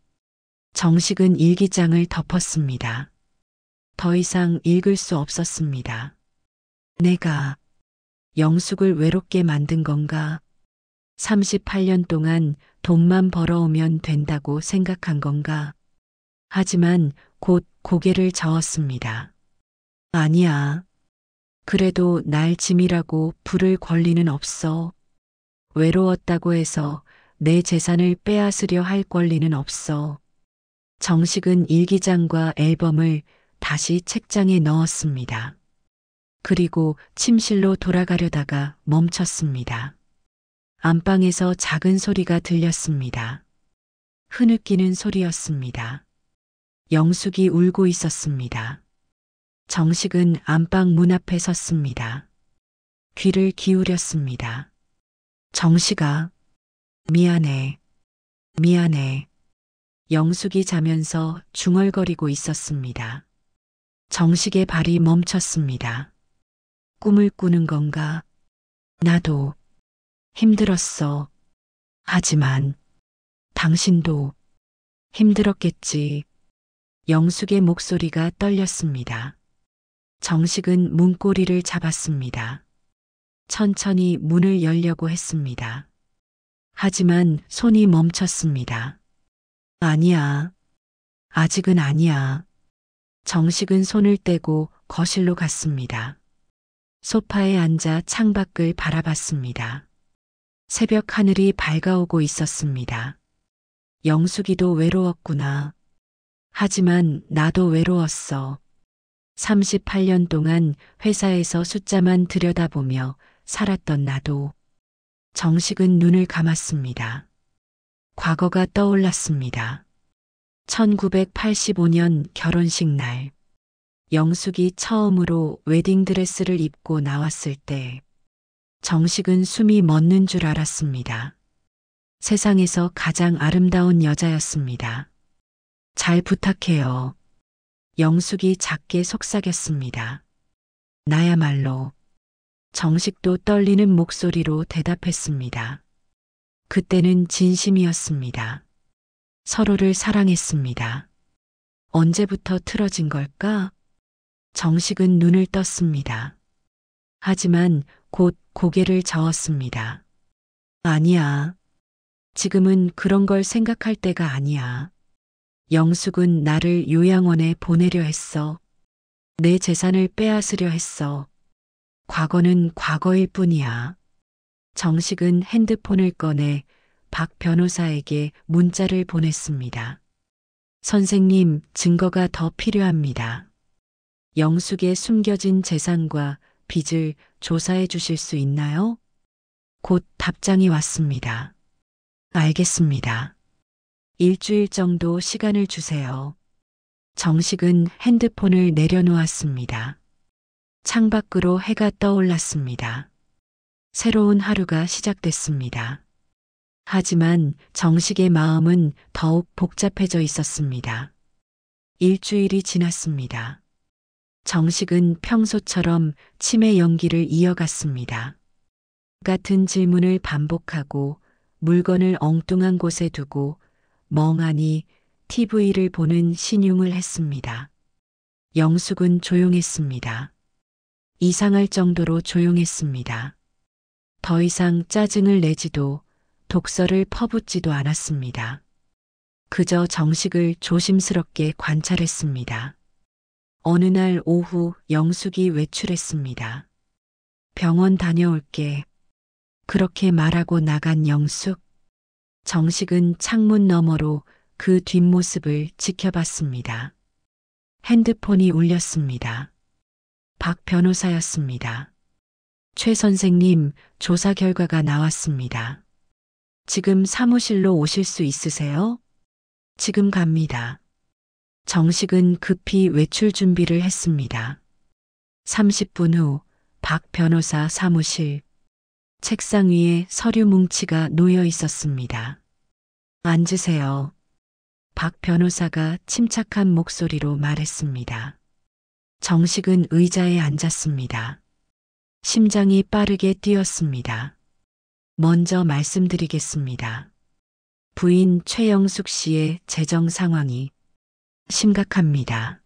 정식은 일기장을 덮었습니다. 더 이상 읽을 수 없었습니다. 내가 영숙을 외롭게 만든 건가? 38년 동안 돈만 벌어오면 된다고 생각한 건가? 하지만 곧 고개를 저었습니다. 아니야. 그래도 날 짐이라고 부를 권리는 없어. 외로웠다고 해서 내 재산을 빼앗으려 할 권리는 없어. 정식은 일기장과 앨범을 다시 책장에 넣었습니다. 그리고 침실로 돌아가려다가 멈췄습니다. 안방에서 작은 소리가 들렸습니다. 흐느끼는 소리였습니다. 영숙이 울고 있었습니다. 정식은 안방 문 앞에 섰습니다. 귀를 기울였습니다. 정식아, 미안해. 미안해. 영숙이 자면서 중얼거리고 있었습니다. 정식의 발이 멈췄습니다. 꿈을 꾸는 건가? 나도 힘들었어. 하지만 당신도 힘들었겠지. 영숙의 목소리가 떨렸습니다. 정식은 문고리를 잡았습니다. 천천히 문을 열려고 했습니다. 하지만 손이 멈췄습니다. 아니야. 아직은 아니야. 정식은 손을 떼고 거실로 갔습니다. 소파에 앉아 창밖을 바라봤습니다. 새벽 하늘이 밝아오고 있었습니다. 영숙이도 외로웠구나. 하지만 나도 외로웠어. 38년 동안 회사에서 숫자만 들여다보며 살았던 나도. 정식은 눈을 감았습니다. 과거가 떠올랐습니다. 1985년 결혼식 날. 영숙이 처음으로 웨딩드레스를 입고 나왔을 때 정식은 숨이 멎는 줄 알았습니다. 세상에서 가장 아름다운 여자였습니다. 잘 부탁해요. 영숙이 작게 속삭였습니다. 나야말로. 정식도 떨리는 목소리로 대답했습니다. 그때는 진심이었습니다. 서로를 사랑했습니다. 언제부터 틀어진 걸까? 정식은 눈을 떴습니다. 하지만 곧 고개를 저었습니다. 아니야. 지금은 그런 걸 생각할 때가 아니야. 영숙은 나를 요양원에 보내려 했어. 내 재산을 빼앗으려 했어. 과거는 과거일 뿐이야. 정식은 핸드폰을 꺼내 박 변호사에게 문자를 보냈습니다. 선생님, 증거가 더 필요합니다. 영숙의 숨겨진 재산과 빚을 조사해 주실 수 있나요? 곧 답장이 왔습니다. 알겠습니다. 일주일 정도 시간을 주세요. 정식은 핸드폰을 내려놓았습니다. 창밖으로 해가 떠올랐습니다. 새로운 하루가 시작됐습니다. 하지만 정식의 마음은 더욱 복잡해져 있었습니다. 일주일이 지났습니다. 정식은 평소처럼 치매 연기를 이어갔습니다. 같은 질문을 반복하고 물건을 엉뚱한 곳에 두고 멍하니 TV를 보는 신용을 했습니다. 영숙은 조용했습니다. 이상할 정도로 조용했습니다. 더 이상 짜증을 내지도 독서를 퍼붓지도 않았습니다. 그저 정식을 조심스럽게 관찰했습니다. 어느 날 오후 영숙이 외출했습니다. 병원 다녀올게. 그렇게 말하고 나간 영숙. 정식은 창문 너머로 그 뒷모습을 지켜봤습니다. 핸드폰이 울렸습니다. 박 변호사였습니다. 최 선생님, 조사 결과가 나왔습니다. 지금 사무실로 오실 수 있으세요? 지금 갑니다. 정식은 급히 외출 준비를 했습니다. 30분 후 박 변호사 사무실. 책상 위에 서류 뭉치가 놓여 있었습니다. 앉으세요. 박 변호사가 침착한 목소리로 말했습니다. 정식은 의자에 앉았습니다. 심장이 빠르게 뛰었습니다. 먼저 말씀드리겠습니다. 부인 최영숙 씨의 재정 상황이 심각합니다.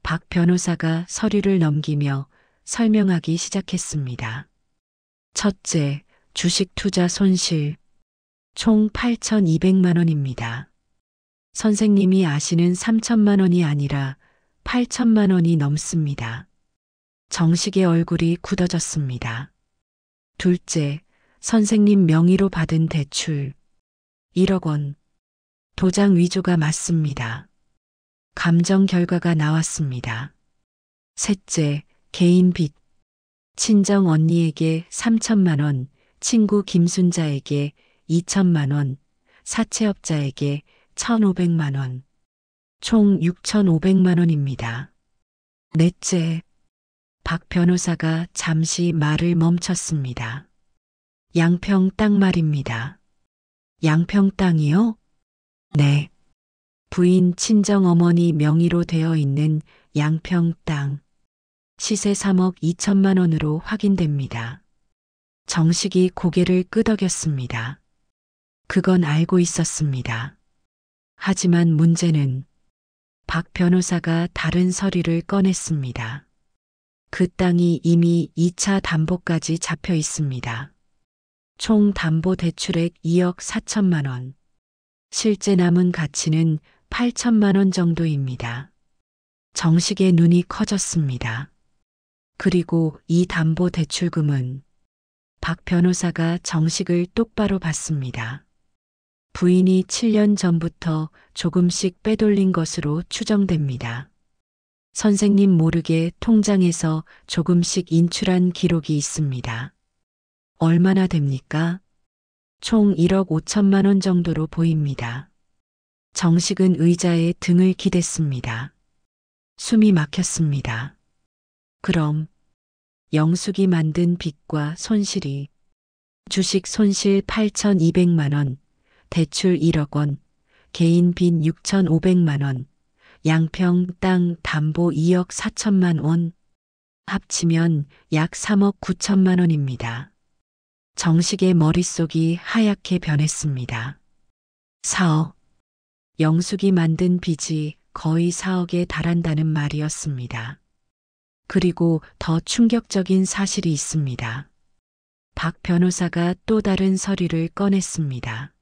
박 변호사가 서류를 넘기며 설명하기 시작했습니다. 첫째, 주식 투자 손실. 총 8,200만 원입니다. 선생님이 아시는 3천만 원이 아니라 8천만 원이 넘습니다. 정식의 얼굴이 굳어졌습니다. 둘째, 선생님 명의로 받은 대출 1억 원. 도장 위조가 맞습니다. 감정 결과가 나왔습니다. 셋째, 개인 빚. 친정 언니에게 3천만 원, 친구 김순자에게 2천만 원, 사채업자에게 1,500만 원. 총 6,500만 원입니다. 넷째, 박 변호사가 잠시 말을 멈췄습니다. 양평 땅 말입니다. 양평 땅이요? 네. 부인 친정 어머니 명의로 되어 있는 양평 땅. 시세 3억 2천만 원으로 확인됩니다. 정식이 고개를 끄덕였습니다. 그건 알고 있었습니다. 하지만 문제는 박 변호사가 다른 서류를 꺼냈습니다. 그 땅이 이미 2차 담보까지 잡혀 있습니다. 총 담보 대출액 2억 4천만 원. 실제 남은 가치는 8천만 원 정도입니다. 정식의 눈이 커졌습니다. 그리고 이 담보 대출금은 박 변호사가 정식을 똑바로 봤습니다. 부인이 7년 전부터 조금씩 빼돌린 것으로 추정됩니다. 선생님 모르게 통장에서 조금씩 인출한 기록이 있습니다. 얼마나 됩니까? 총 1억 5천만 원 정도로 보입니다. 정식은 의자에 등을 기댔습니다. 숨이 막혔습니다. 그럼 영숙이 만든 빚과 손실이 주식 손실 8,200만 원, 대출 1억 원, 개인 빚 6,500만 원, 양평 땅 담보 2억 4천만 원, 합치면 약 3억 9천만 원입니다. 정식의 머릿속이 하얗게 변했습니다. 4억. 영숙이 만든 빚이 거의 4억에 달한다는 말이었습니다. 그리고 더 충격적인 사실이 있습니다. 박 변호사가 또 다른 서류를 꺼냈습니다.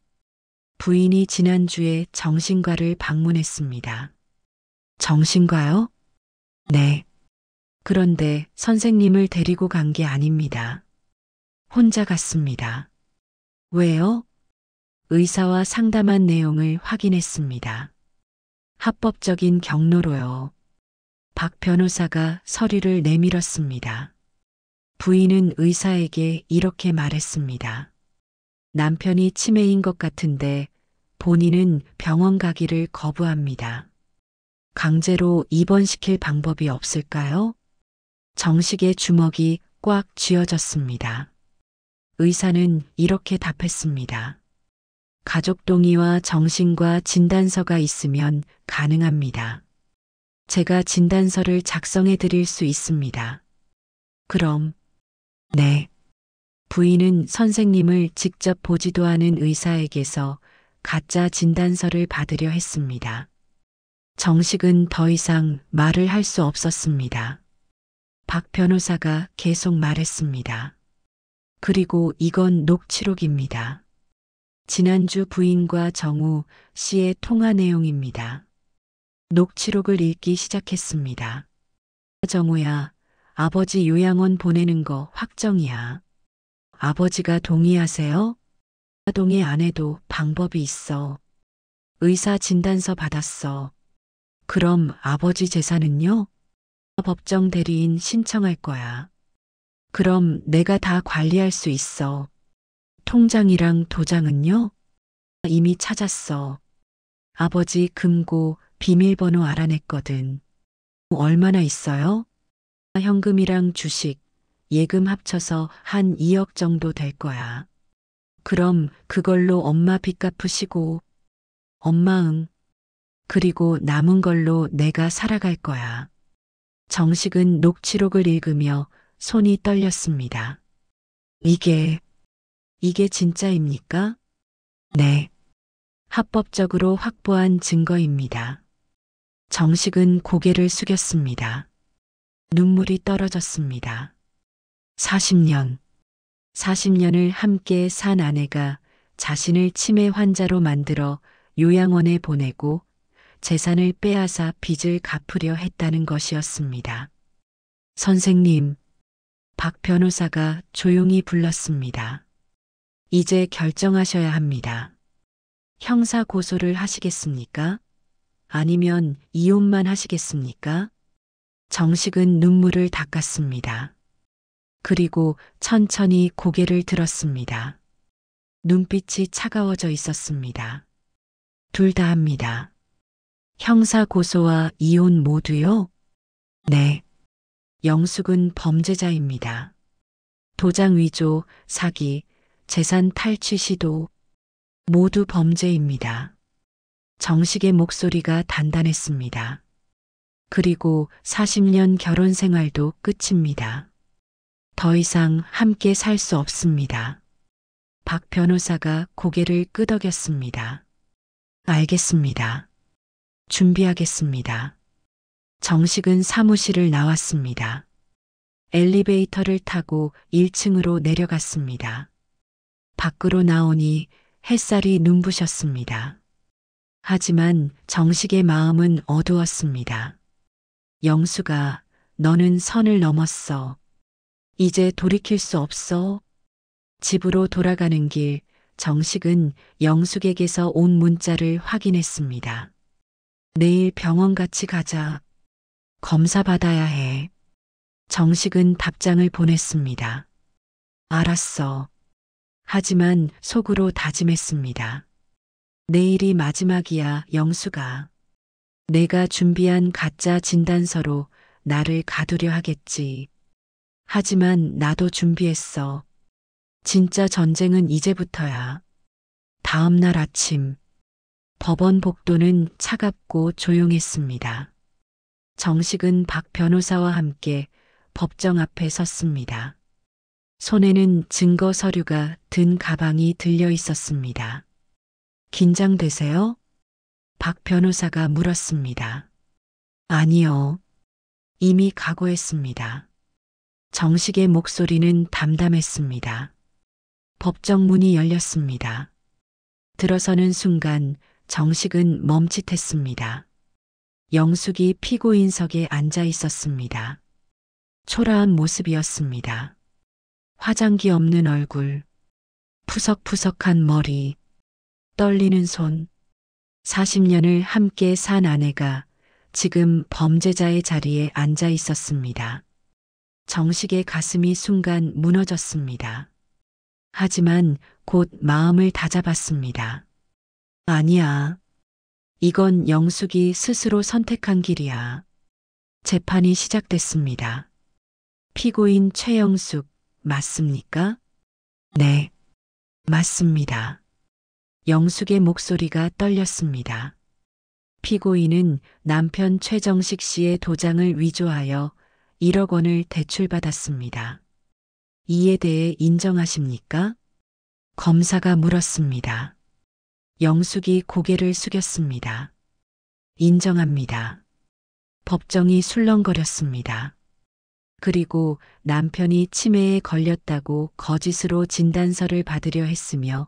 부인이 지난주에 정신과를 방문했습니다. 정신과요? 네. 그런데 선생님을 데리고 간 게 아닙니다. 혼자 갔습니다. 왜요? 의사와 상담한 내용을 확인했습니다. 합법적인 경로로요. 박 변호사가 서류를 내밀었습니다. 부인은 의사에게 이렇게 말했습니다. 남편이 치매인 것 같은데 본인은 병원 가기를 거부합니다. 강제로 입원시킬 방법이 없을까요? 정식의 주먹이 꽉 쥐어졌습니다. 의사는 이렇게 답했습니다. 가족 동의와 정신과 진단서가 있으면 가능합니다. 제가 진단서를 작성해 드릴 수 있습니다. 그럼, 네. 부인은 선생님을 직접 보지도 않은 의사에게서 가짜 진단서를 받으려 했습니다. 정식은 더 이상 말을 할 수 없었습니다. 박 변호사가 계속 말했습니다. 그리고 이건 녹취록입니다. 지난주 부인과 정우 씨의 통화 내용입니다. 녹취록을 읽기 시작했습니다. 정우야, 아버지 요양원 보내는 거 확정이야. 아버지가 동의하세요? 동의 안 해도 방법이 있어. 의사 진단서 받았어. 그럼 아버지 재산은요? 법정 대리인 신청할 거야. 그럼 내가 다 관리할 수 있어. 통장이랑 도장은요? 이미 찾았어. 아버지 금고 비밀번호 알아냈거든. 얼마나 있어요? 현금이랑 주식, 예금 합쳐서 한 2억 정도 될 거야. 그럼 그걸로 엄마 빚 갚으시고. 엄마 응. 그리고 남은 걸로 내가 살아갈 거야. 정식은 녹취록을 읽으며 손이 떨렸습니다. 이게 진짜입니까? 네. 합법적으로 확보한 증거입니다. 정식은 고개를 숙였습니다. 눈물이 떨어졌습니다. 40년을 함께 산 아내가 자신을 치매 환자로 만들어 요양원에 보내고 재산을 빼앗아 빚을 갚으려 했다는 것이었습니다. 선생님, 박 변호사가 조용히 불렀습니다. 이제 결정하셔야 합니다. 형사 고소를 하시겠습니까? 아니면 이혼만 하시겠습니까? 정식은 눈물을 닦았습니다. 그리고 천천히 고개를 들었습니다. 눈빛이 차가워져 있었습니다. 둘 다 합니다. 형사 고소와 이혼 모두요? 네. 영숙은 범죄자입니다. 도장 위조, 사기, 재산 탈취 시도 모두 범죄입니다. 정식의 목소리가 단단했습니다. 그리고 40년 결혼 생활도 끝입니다. 더 이상 함께 살 수 없습니다. 박 변호사가 고개를 끄덕였습니다. 알겠습니다. 준비하겠습니다. 정식은 사무실을 나왔습니다. 엘리베이터를 타고 1층으로 내려갔습니다. 밖으로 나오니 햇살이 눈부셨습니다. 하지만 정식의 마음은 어두웠습니다. 영수가, 너는 선을 넘었어. 이제 돌이킬 수 없어. 집으로 돌아가는 길, 정식은 영숙에게서 온 문자를 확인했습니다. 내일 병원 같이 가자. 검사 받아야 해. 정식은 답장을 보냈습니다. 알았어. 하지만 속으로 다짐했습니다. 내일이 마지막이야, 영수가. 내가 준비한 가짜 진단서로 나를 가두려 하겠지. 하지만 나도 준비했어. 진짜 전쟁은 이제부터야. 다음 날 아침, 법원 복도는 차갑고 조용했습니다. 정식은 박 변호사와 함께 법정 앞에 섰습니다. 손에는 증거 서류가 든 가방이 들려 있었습니다. 긴장되세요? 박 변호사가 물었습니다. 아니요. 이미 각오했습니다. 정식의 목소리는 담담했습니다. 법정 문이 열렸습니다. 들어서는 순간 정식은 멈칫했습니다. 영숙이 피고인석에 앉아 있었습니다. 초라한 모습이었습니다. 화장기 없는 얼굴, 푸석푸석한 머리, 떨리는 손. 40년을 함께 산 아내가 지금 범죄자의 자리에 앉아 있었습니다. 정식의 가슴이 순간 무너졌습니다. 하지만 곧 마음을 다잡았습니다. 아니야. 이건 영숙이 스스로 선택한 길이야. 재판이 시작됐습니다. 피고인 최영숙, 맞습니까? 네, 맞습니다. 영숙의 목소리가 떨렸습니다. 피고인은 남편 최정식 씨의 도장을 위조하여 1억 원을 대출받았습니다. 이에 대해 인정하십니까? 검사가 물었습니다. 영숙이 고개를 숙였습니다. 인정합니다. 법정이 술렁거렸습니다. 그리고 남편이 치매에 걸렸다고 거짓으로 진단서를 받으려 했으며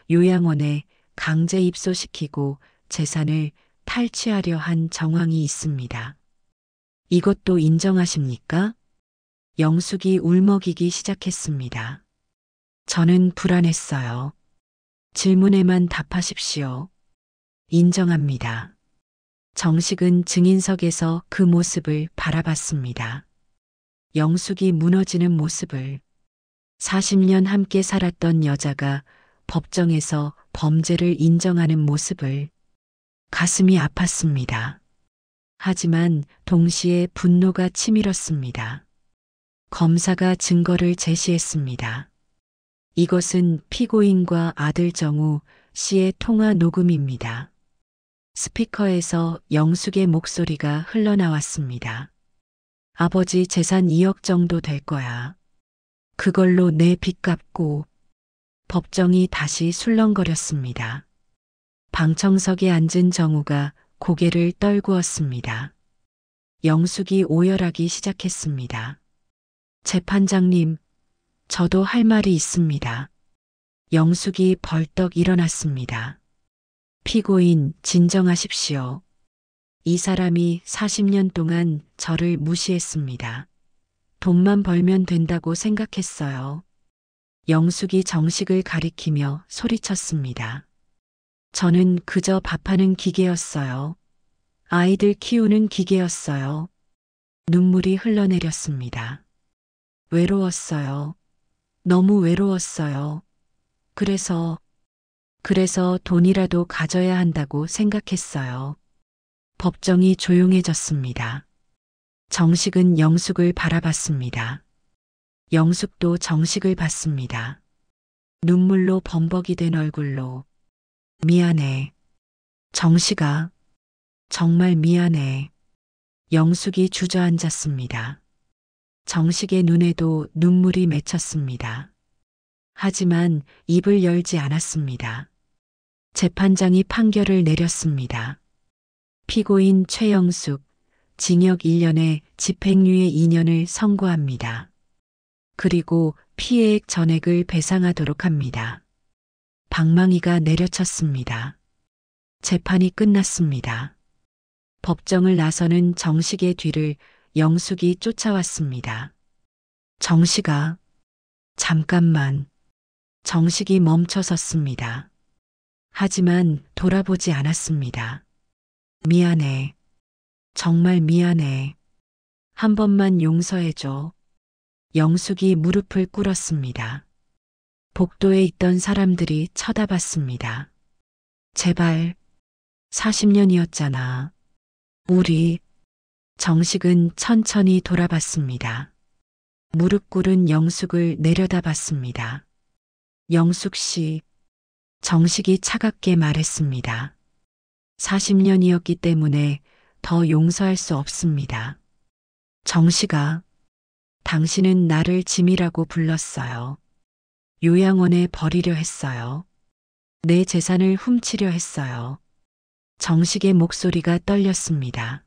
요양원에 강제 입소시키고 재산을 탈취하려 한 정황이 있습니다. 이것도 인정하십니까? 영숙이 울먹이기 시작했습니다. 저는 불안했어요. 질문에만 답하십시오. 인정합니다. 정식은 증인석에서 그 모습을 바라봤습니다. 영숙이 무너지는 모습을, 40년 함께 살았던 여자가 법정에서 범죄를 인정하는 모습을. 가슴이 아팠습니다. 하지만 동시에 분노가 치밀었습니다. 검사가 증거를 제시했습니다. 이것은 피고인과 아들 정우 씨의 통화 녹음입니다. 스피커에서 영숙의 목소리가 흘러나왔습니다. 아버지 재산 2억 정도 될 거야. 그걸로 내 빚 갚고. 법정이 다시 술렁거렸습니다. 방청석에 앉은 정우가 고개를 떨구었습니다. 영숙이 오열하기 시작했습니다. 재판장님, 저도 할 말이 있습니다. 영숙이 벌떡 일어났습니다. 피고인, 진정하십시오. 이 사람이 40년 동안 저를 무시했습니다. 돈만 벌면 된다고 생각했어요. 영숙이 정식을 가리키며 소리쳤습니다. 저는 그저 밥하는 기계였어요. 아이들 키우는 기계였어요. 눈물이 흘러내렸습니다. 외로웠어요. 너무 외로웠어요. 그래서 돈이라도 가져야 한다고 생각했어요. 법정이 조용해졌습니다. 정식은 영숙을 바라봤습니다. 영숙도 정식을 봤습니다. 눈물로 범벅이 된 얼굴로 미안해. 정식아, 정말 미안해. 영숙이 주저앉았습니다. 정식의 눈에도 눈물이 맺혔습니다. 하지만 입을 열지 않았습니다. 재판장이 판결을 내렸습니다. 피고인 최영숙, 징역 1년에 집행유예 2년을 선고합니다. 그리고 피해액 전액을 배상하도록 합니다. 방망이가 내려쳤습니다. 재판이 끝났습니다. 법정을 나서는 정식의 뒤를 영숙이 쫓아왔습니다. 정식아, 잠깐만. 정식이 멈춰 섰습니다. 하지만 돌아보지 않았습니다. 미안해. 정말 미안해. 한 번만 용서해줘. 영숙이 무릎을 꿇었습니다. 복도에 있던 사람들이 쳐다봤습니다. 제발, 40년이었잖아. 우리, 정식은 천천히 돌아봤습니다. 무릎 꿇은 영숙을 내려다봤습니다. 영숙 씨, 정식이 차갑게 말했습니다. 40년이었기 때문에 더 용서할 수 없습니다. 정식아, 당신은 나를 짐이라고 불렀어요. 요양원에 버리려 했어요. 내 재산을 훔치려 했어요. 정식의 목소리가 떨렸습니다.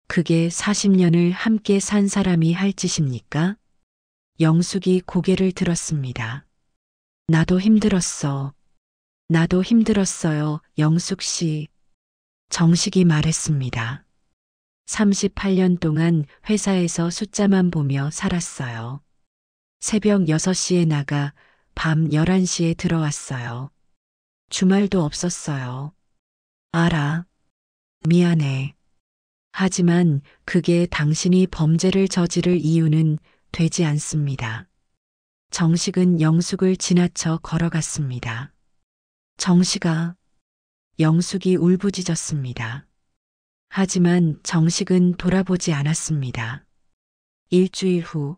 그게 40년을 함께 산 사람이 할 짓입니까? 영숙이 고개를 들었습니다. 나도 힘들었어. 나도 힘들었어요, 영숙 씨. 정식이 말했습니다. 38년 동안 회사에서 숫자만 보며 살았어요. 새벽 6시에 나가 밤 11시에 들어왔어요. 주말도 없었어요. 알아. 미안해. 하지만 그게 당신이 범죄를 저지를 이유는 되지 않습니다. 정식은 영숙을 지나쳐 걸어갔습니다. 정식아. 영숙이 울부짖었습니다. 하지만 정식은 돌아보지 않았습니다. 일주일 후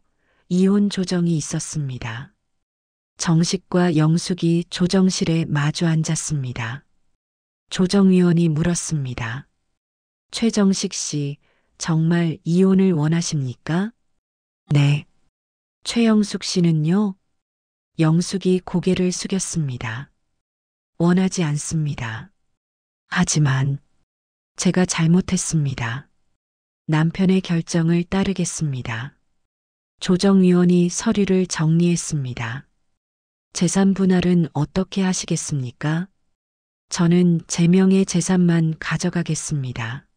이혼 조정이 있었습니다. 정식과 영숙이 조정실에 마주 앉았습니다. 조정위원이 물었습니다. 최정식 씨, 정말 이혼을 원하십니까? 네. 최영숙 씨는요? 영숙이 고개를 숙였습니다. 원하지 않습니다. 하지만 제가 잘못했습니다. 남편의 결정을 따르겠습니다. 조정위원이 서류를 정리했습니다. 재산 분할은 어떻게 하시겠습니까? 저는 제 명의 재산만 가져가겠습니다.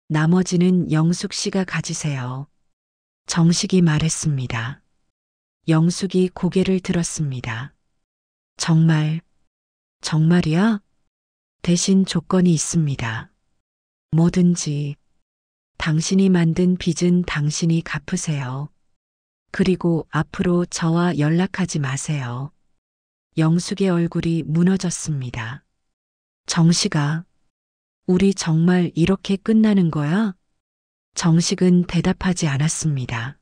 나머지는 영숙 씨가 가지세요. 정식이 말했습니다. 영숙이 고개를 들었습니다. 정말이야? 대신 조건이 있습니다. 뭐든지. 당신이 만든 빚은 당신이 갚으세요. 그리고 앞으로 저와 연락하지 마세요. 영숙의 얼굴이 무너졌습니다. 정식아, 우리 정말 이렇게 끝나는 거야? 정식은 대답하지 않았습니다.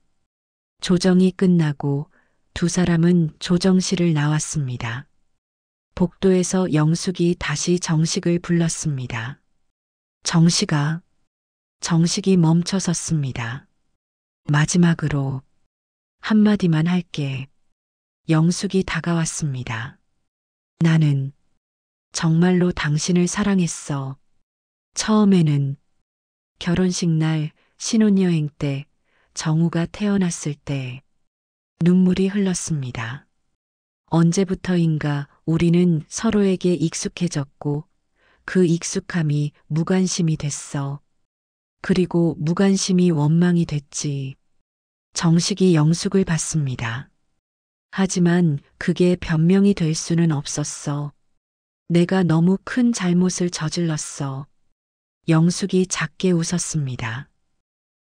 조정이 끝나고 두 사람은 조정실을 나왔습니다. 복도에서 영숙이 다시 정식을 불렀습니다. 정식아. 정식이 멈춰 섰습니다. 마지막으로 한마디만 할게. 영숙이 다가왔습니다. 나는 정말로 당신을 사랑했어. 처음에는 결혼식 날, 신혼여행 때, 정우가 태어났을 때 눈물이 흘렀습니다. 언제부터인가 우리는 서로에게 익숙해졌고 그 익숙함이 무관심이 됐어. 그리고 무관심이 원망이 됐지. 정식이 영숙을 봤습니다. 하지만 그게 변명이 될 수는 없었어. 내가 너무 큰 잘못을 저질렀어. 영숙이 작게 웃었습니다.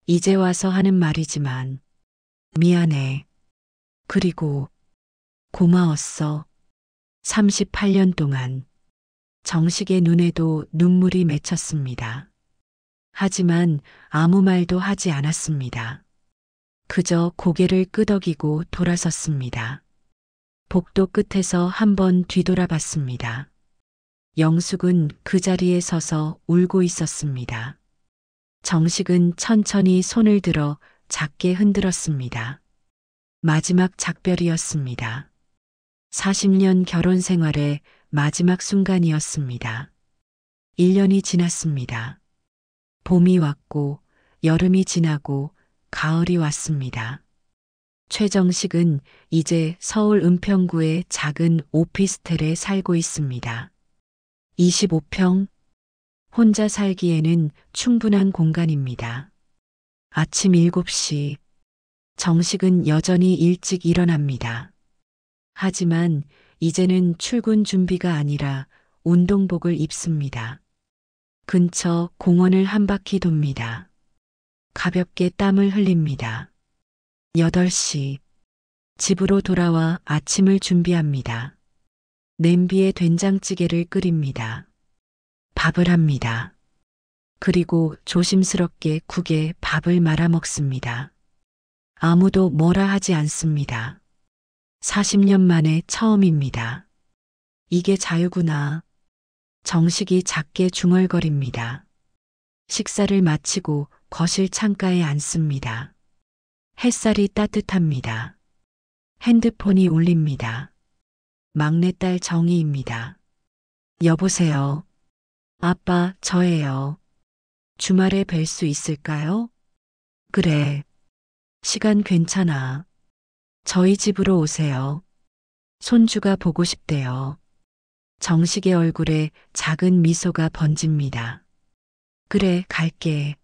이제 와서 하는 말이지만 미안해. 그리고 고마웠어. 38년 동안 정식의 눈에도 눈물이 맺혔습니다. 하지만 아무 말도 하지 않았습니다. 그저 고개를 끄덕이고 돌아섰습니다. 복도 끝에서 한번 뒤돌아봤습니다. 영숙은 그 자리에 서서 울고 있었습니다. 정식은 천천히 손을 들어 작게 흔들었습니다. 마지막 작별이었습니다. 40년 결혼 생활의 마지막 순간이었습니다. 1년이 지났습니다. 봄이 왔고 여름이 지나고 가을이 왔습니다. 최정식은 이제 서울 은평구의 작은 오피스텔에 살고 있습니다. 25평. 혼자 살기에는 충분한 공간입니다. 아침 7시. 정식은 여전히 일찍 일어납니다. 하지만 이제는 출근 준비가 아니라 운동복을 입습니다. 근처 공원을 한 바퀴 돕니다. 가볍게 땀을 흘립니다. 8시. 집으로 돌아와 아침을 준비합니다. 냄비에 된장찌개를 끓입니다. 밥을 합니다. 그리고 조심스럽게 국에 밥을 말아 먹습니다. 아무도 뭐라 하지 않습니다. 40년 만에 처음입니다. 이게 자유구나. 정식이 작게 중얼거립니다. 식사를 마치고 거실 창가에 앉습니다. 햇살이 따뜻합니다. 핸드폰이 울립니다. 막내딸 정희입니다. 여보세요. 아빠, 저예요. 주말에 뵐 수 있을까요? 그래. 시간 괜찮아. 저희 집으로 오세요. 손주가 보고 싶대요. 정식의 얼굴에 작은 미소가 번집니다. 그래, 갈게.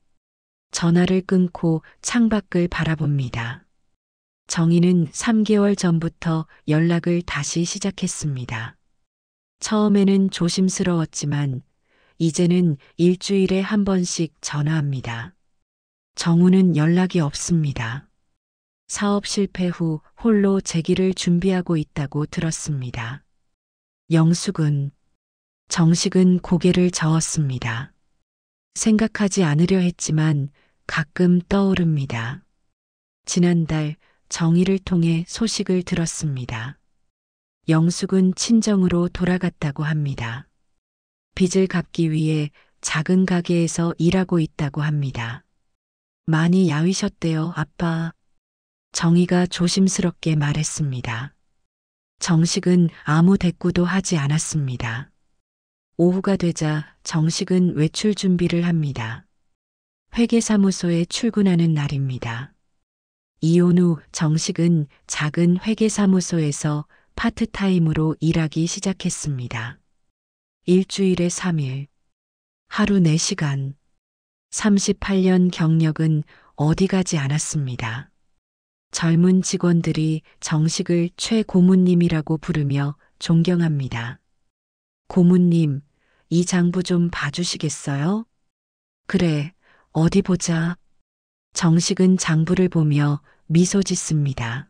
전화를 끊고 창밖을 바라봅니다. 정희는 3개월 전부터 연락을 다시 시작했습니다. 처음에는 조심스러웠지만 이제는 일주일에 한 번씩 전화합니다. 정우는 연락이 없습니다. 사업 실패 후 홀로 재기를 준비하고 있다고 들었습니다. 영숙은, 정식은 고개를 저었습니다. 생각하지 않으려 했지만 가끔 떠오릅니다. 지난달 정희를 통해 소식을 들었습니다. 영숙은 친정으로 돌아갔다고 합니다. 빚을 갚기 위해 작은 가게에서 일하고 있다고 합니다. 많이 야위셨대요, 아빠. 정희가 조심스럽게 말했습니다. 정식은 아무 대꾸도 하지 않았습니다. 오후가 되자 정식은 외출 준비를 합니다. 회계사무소에 출근하는 날입니다. 이혼 후 정식은 작은 회계사무소에서 파트타임으로 일하기 시작했습니다. 일주일에 3일, 하루 4시간, 38년 경력은 어디 가지 않았습니다. 젊은 직원들이 정식을 최 고문님이라고 부르며 존경합니다. 고문님, 이 장부 좀 봐주시겠어요? 그래, 어디 보자. 정식은 장부를 보며 미소 짓습니다.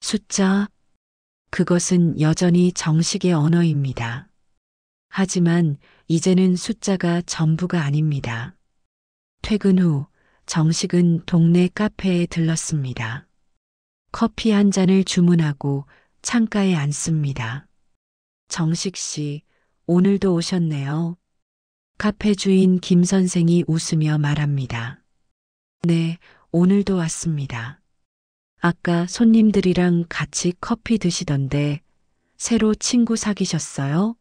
숫자? 그것은 여전히 정식의 언어입니다. 하지만 이제는 숫자가 전부가 아닙니다. 퇴근 후 정식은 동네 카페에 들렀습니다. 커피 한 잔을 주문하고 창가에 앉습니다. 정식 씨, 오늘도 오셨네요. 카페 주인 김 선생이 웃으며 말합니다. 네, 오늘도 왔습니다. 아까 손님들이랑 같이 커피 드시던데 새로 친구 사귀셨어요?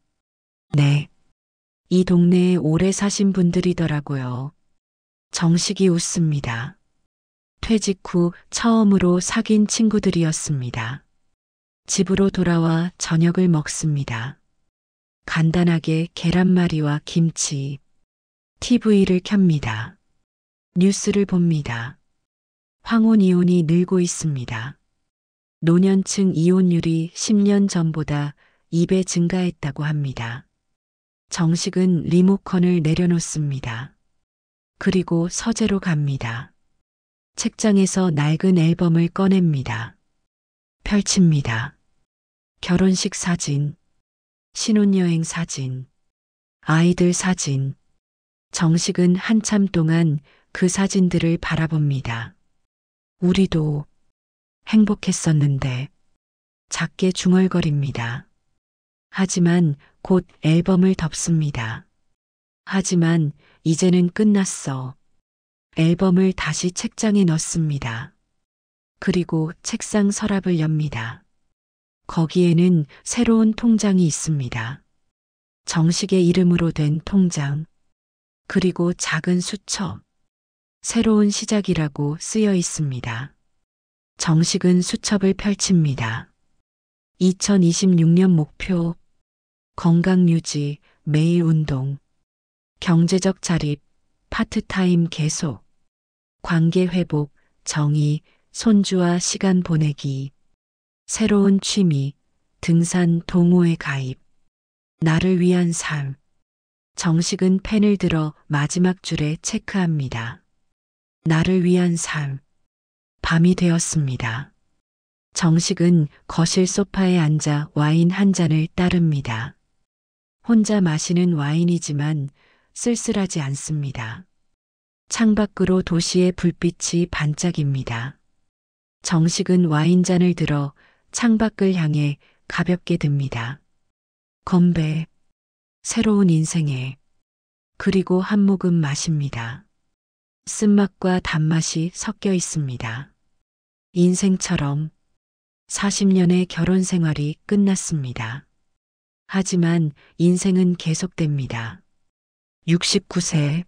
네. 이 동네에 오래 사신 분들이더라고요. 정식이 웃습니다. 퇴직 후 처음으로 사귄 친구들이었습니다. 집으로 돌아와 저녁을 먹습니다. 간단하게 계란말이와 김치. TV를 켭니다. 뉴스를 봅니다. 황혼 이혼이 늘고 있습니다. 노년층 이혼율이 10년 전보다 2배 증가했다고 합니다. 정식은 리모컨을 내려놓습니다. 그리고 서재로 갑니다. 책장에서 낡은 앨범을 꺼냅니다. 펼칩니다. 결혼식 사진, 신혼여행 사진, 아이들 사진. 정식은 한참 동안 그 사진들을 바라봅니다. 우리도 행복했었는데 작게 중얼거립니다. 하지만 곧 앨범을 덮습니다. 하지만 이제는 끝났어. 앨범을 다시 책장에 넣습니다. 그리고 책상 서랍을 엽니다. 거기에는 새로운 통장이 있습니다. 정식의 이름으로 된 통장. 그리고 작은 수첩. 새로운 시작이라고 쓰여 있습니다. 정식은 수첩을 펼칩니다. 2026년 목표. 건강 유지, 매일 운동. 경제적 자립, 파트타임 계속. 관계 회복, 정의, 손주와 시간 보내기. 새로운 취미, 등산 동호회 가입. 나를 위한 삶. 정식은 펜을 들어 마지막 줄에 체크합니다. 나를 위한 삶. 밤이 되었습니다. 정식은 거실 소파에 앉아 와인 한 잔을 따릅니다. 혼자 마시는 와인이지만 쓸쓸하지 않습니다. 창밖으로 도시의 불빛이 반짝입니다. 정식은 와인잔을 들어 창밖을 향해 가볍게 듭니다. 건배. 새로운 인생에. 그리고 한 모금 마십니다. 쓴맛과 단맛이 섞여 있습니다. 인생처럼 40년의 결혼 생활이 끝났습니다. 하지만 인생은 계속됩니다. 69세.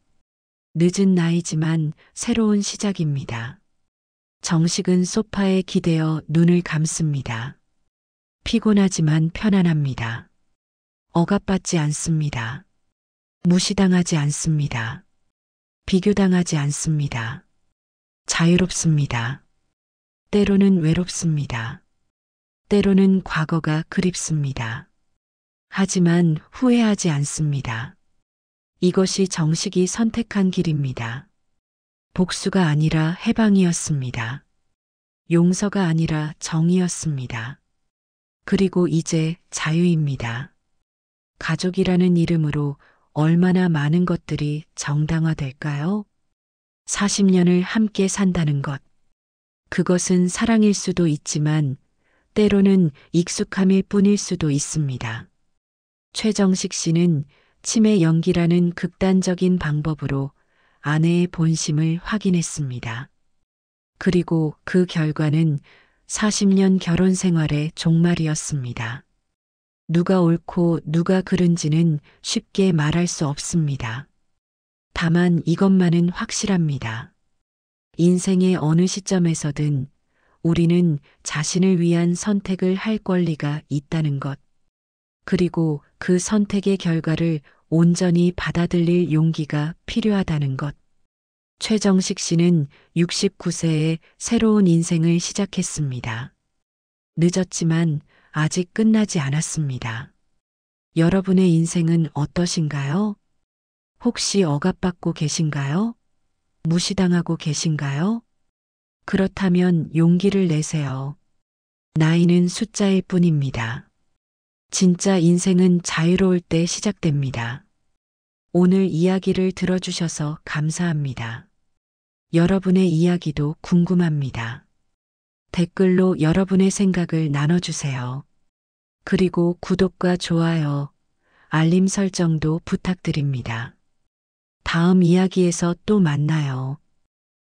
늦은 나이지만 새로운 시작입니다. 정식은 소파에 기대어 눈을 감습니다. 피곤하지만 편안합니다. 억압받지 않습니다. 무시당하지 않습니다. 비교당하지 않습니다. 자유롭습니다. 때로는 외롭습니다. 때로는 과거가 그립습니다. 하지만 후회하지 않습니다. 이것이 정식이 선택한 길입니다. 복수가 아니라 해방이었습니다. 용서가 아니라 정의였습니다. 그리고 이제 자유입니다. 가족이라는 이름으로 얼마나 많은 것들이 정당화될까요? 40년을 함께 산다는 것. 그것은 사랑일 수도 있지만 때로는 익숙함일 뿐일 수도 있습니다. 최정식 씨는 치매 연기라는 극단적인 방법으로 아내의 본심을 확인했습니다. 그리고 그 결과는 40년 결혼 생활의 종말이었습니다. 누가 옳고 누가 그른지는 쉽게 말할 수 없습니다. 다만 이것만은 확실합니다. 인생의 어느 시점에서든 우리는 자신을 위한 선택을 할 권리가 있다는 것. 그리고 그 선택의 결과를 온전히 받아들일 용기가 필요하다는 것. 최정식 씨는 69세에 새로운 인생을 시작했습니다. 늦었지만 아직 끝나지 않았습니다. 여러분의 인생은 어떠신가요? 혹시 억압받고 계신가요? 무시당하고 계신가요? 그렇다면 용기를 내세요. 나이는 숫자일 뿐입니다. 진짜 인생은 자유로울 때 시작됩니다. 오늘 이야기를 들어주셔서 감사합니다. 여러분의 이야기도 궁금합니다. 댓글로 여러분의 생각을 나눠주세요. 그리고 구독과 좋아요, 알림 설정도 부탁드립니다. 다음 이야기에서 또 만나요.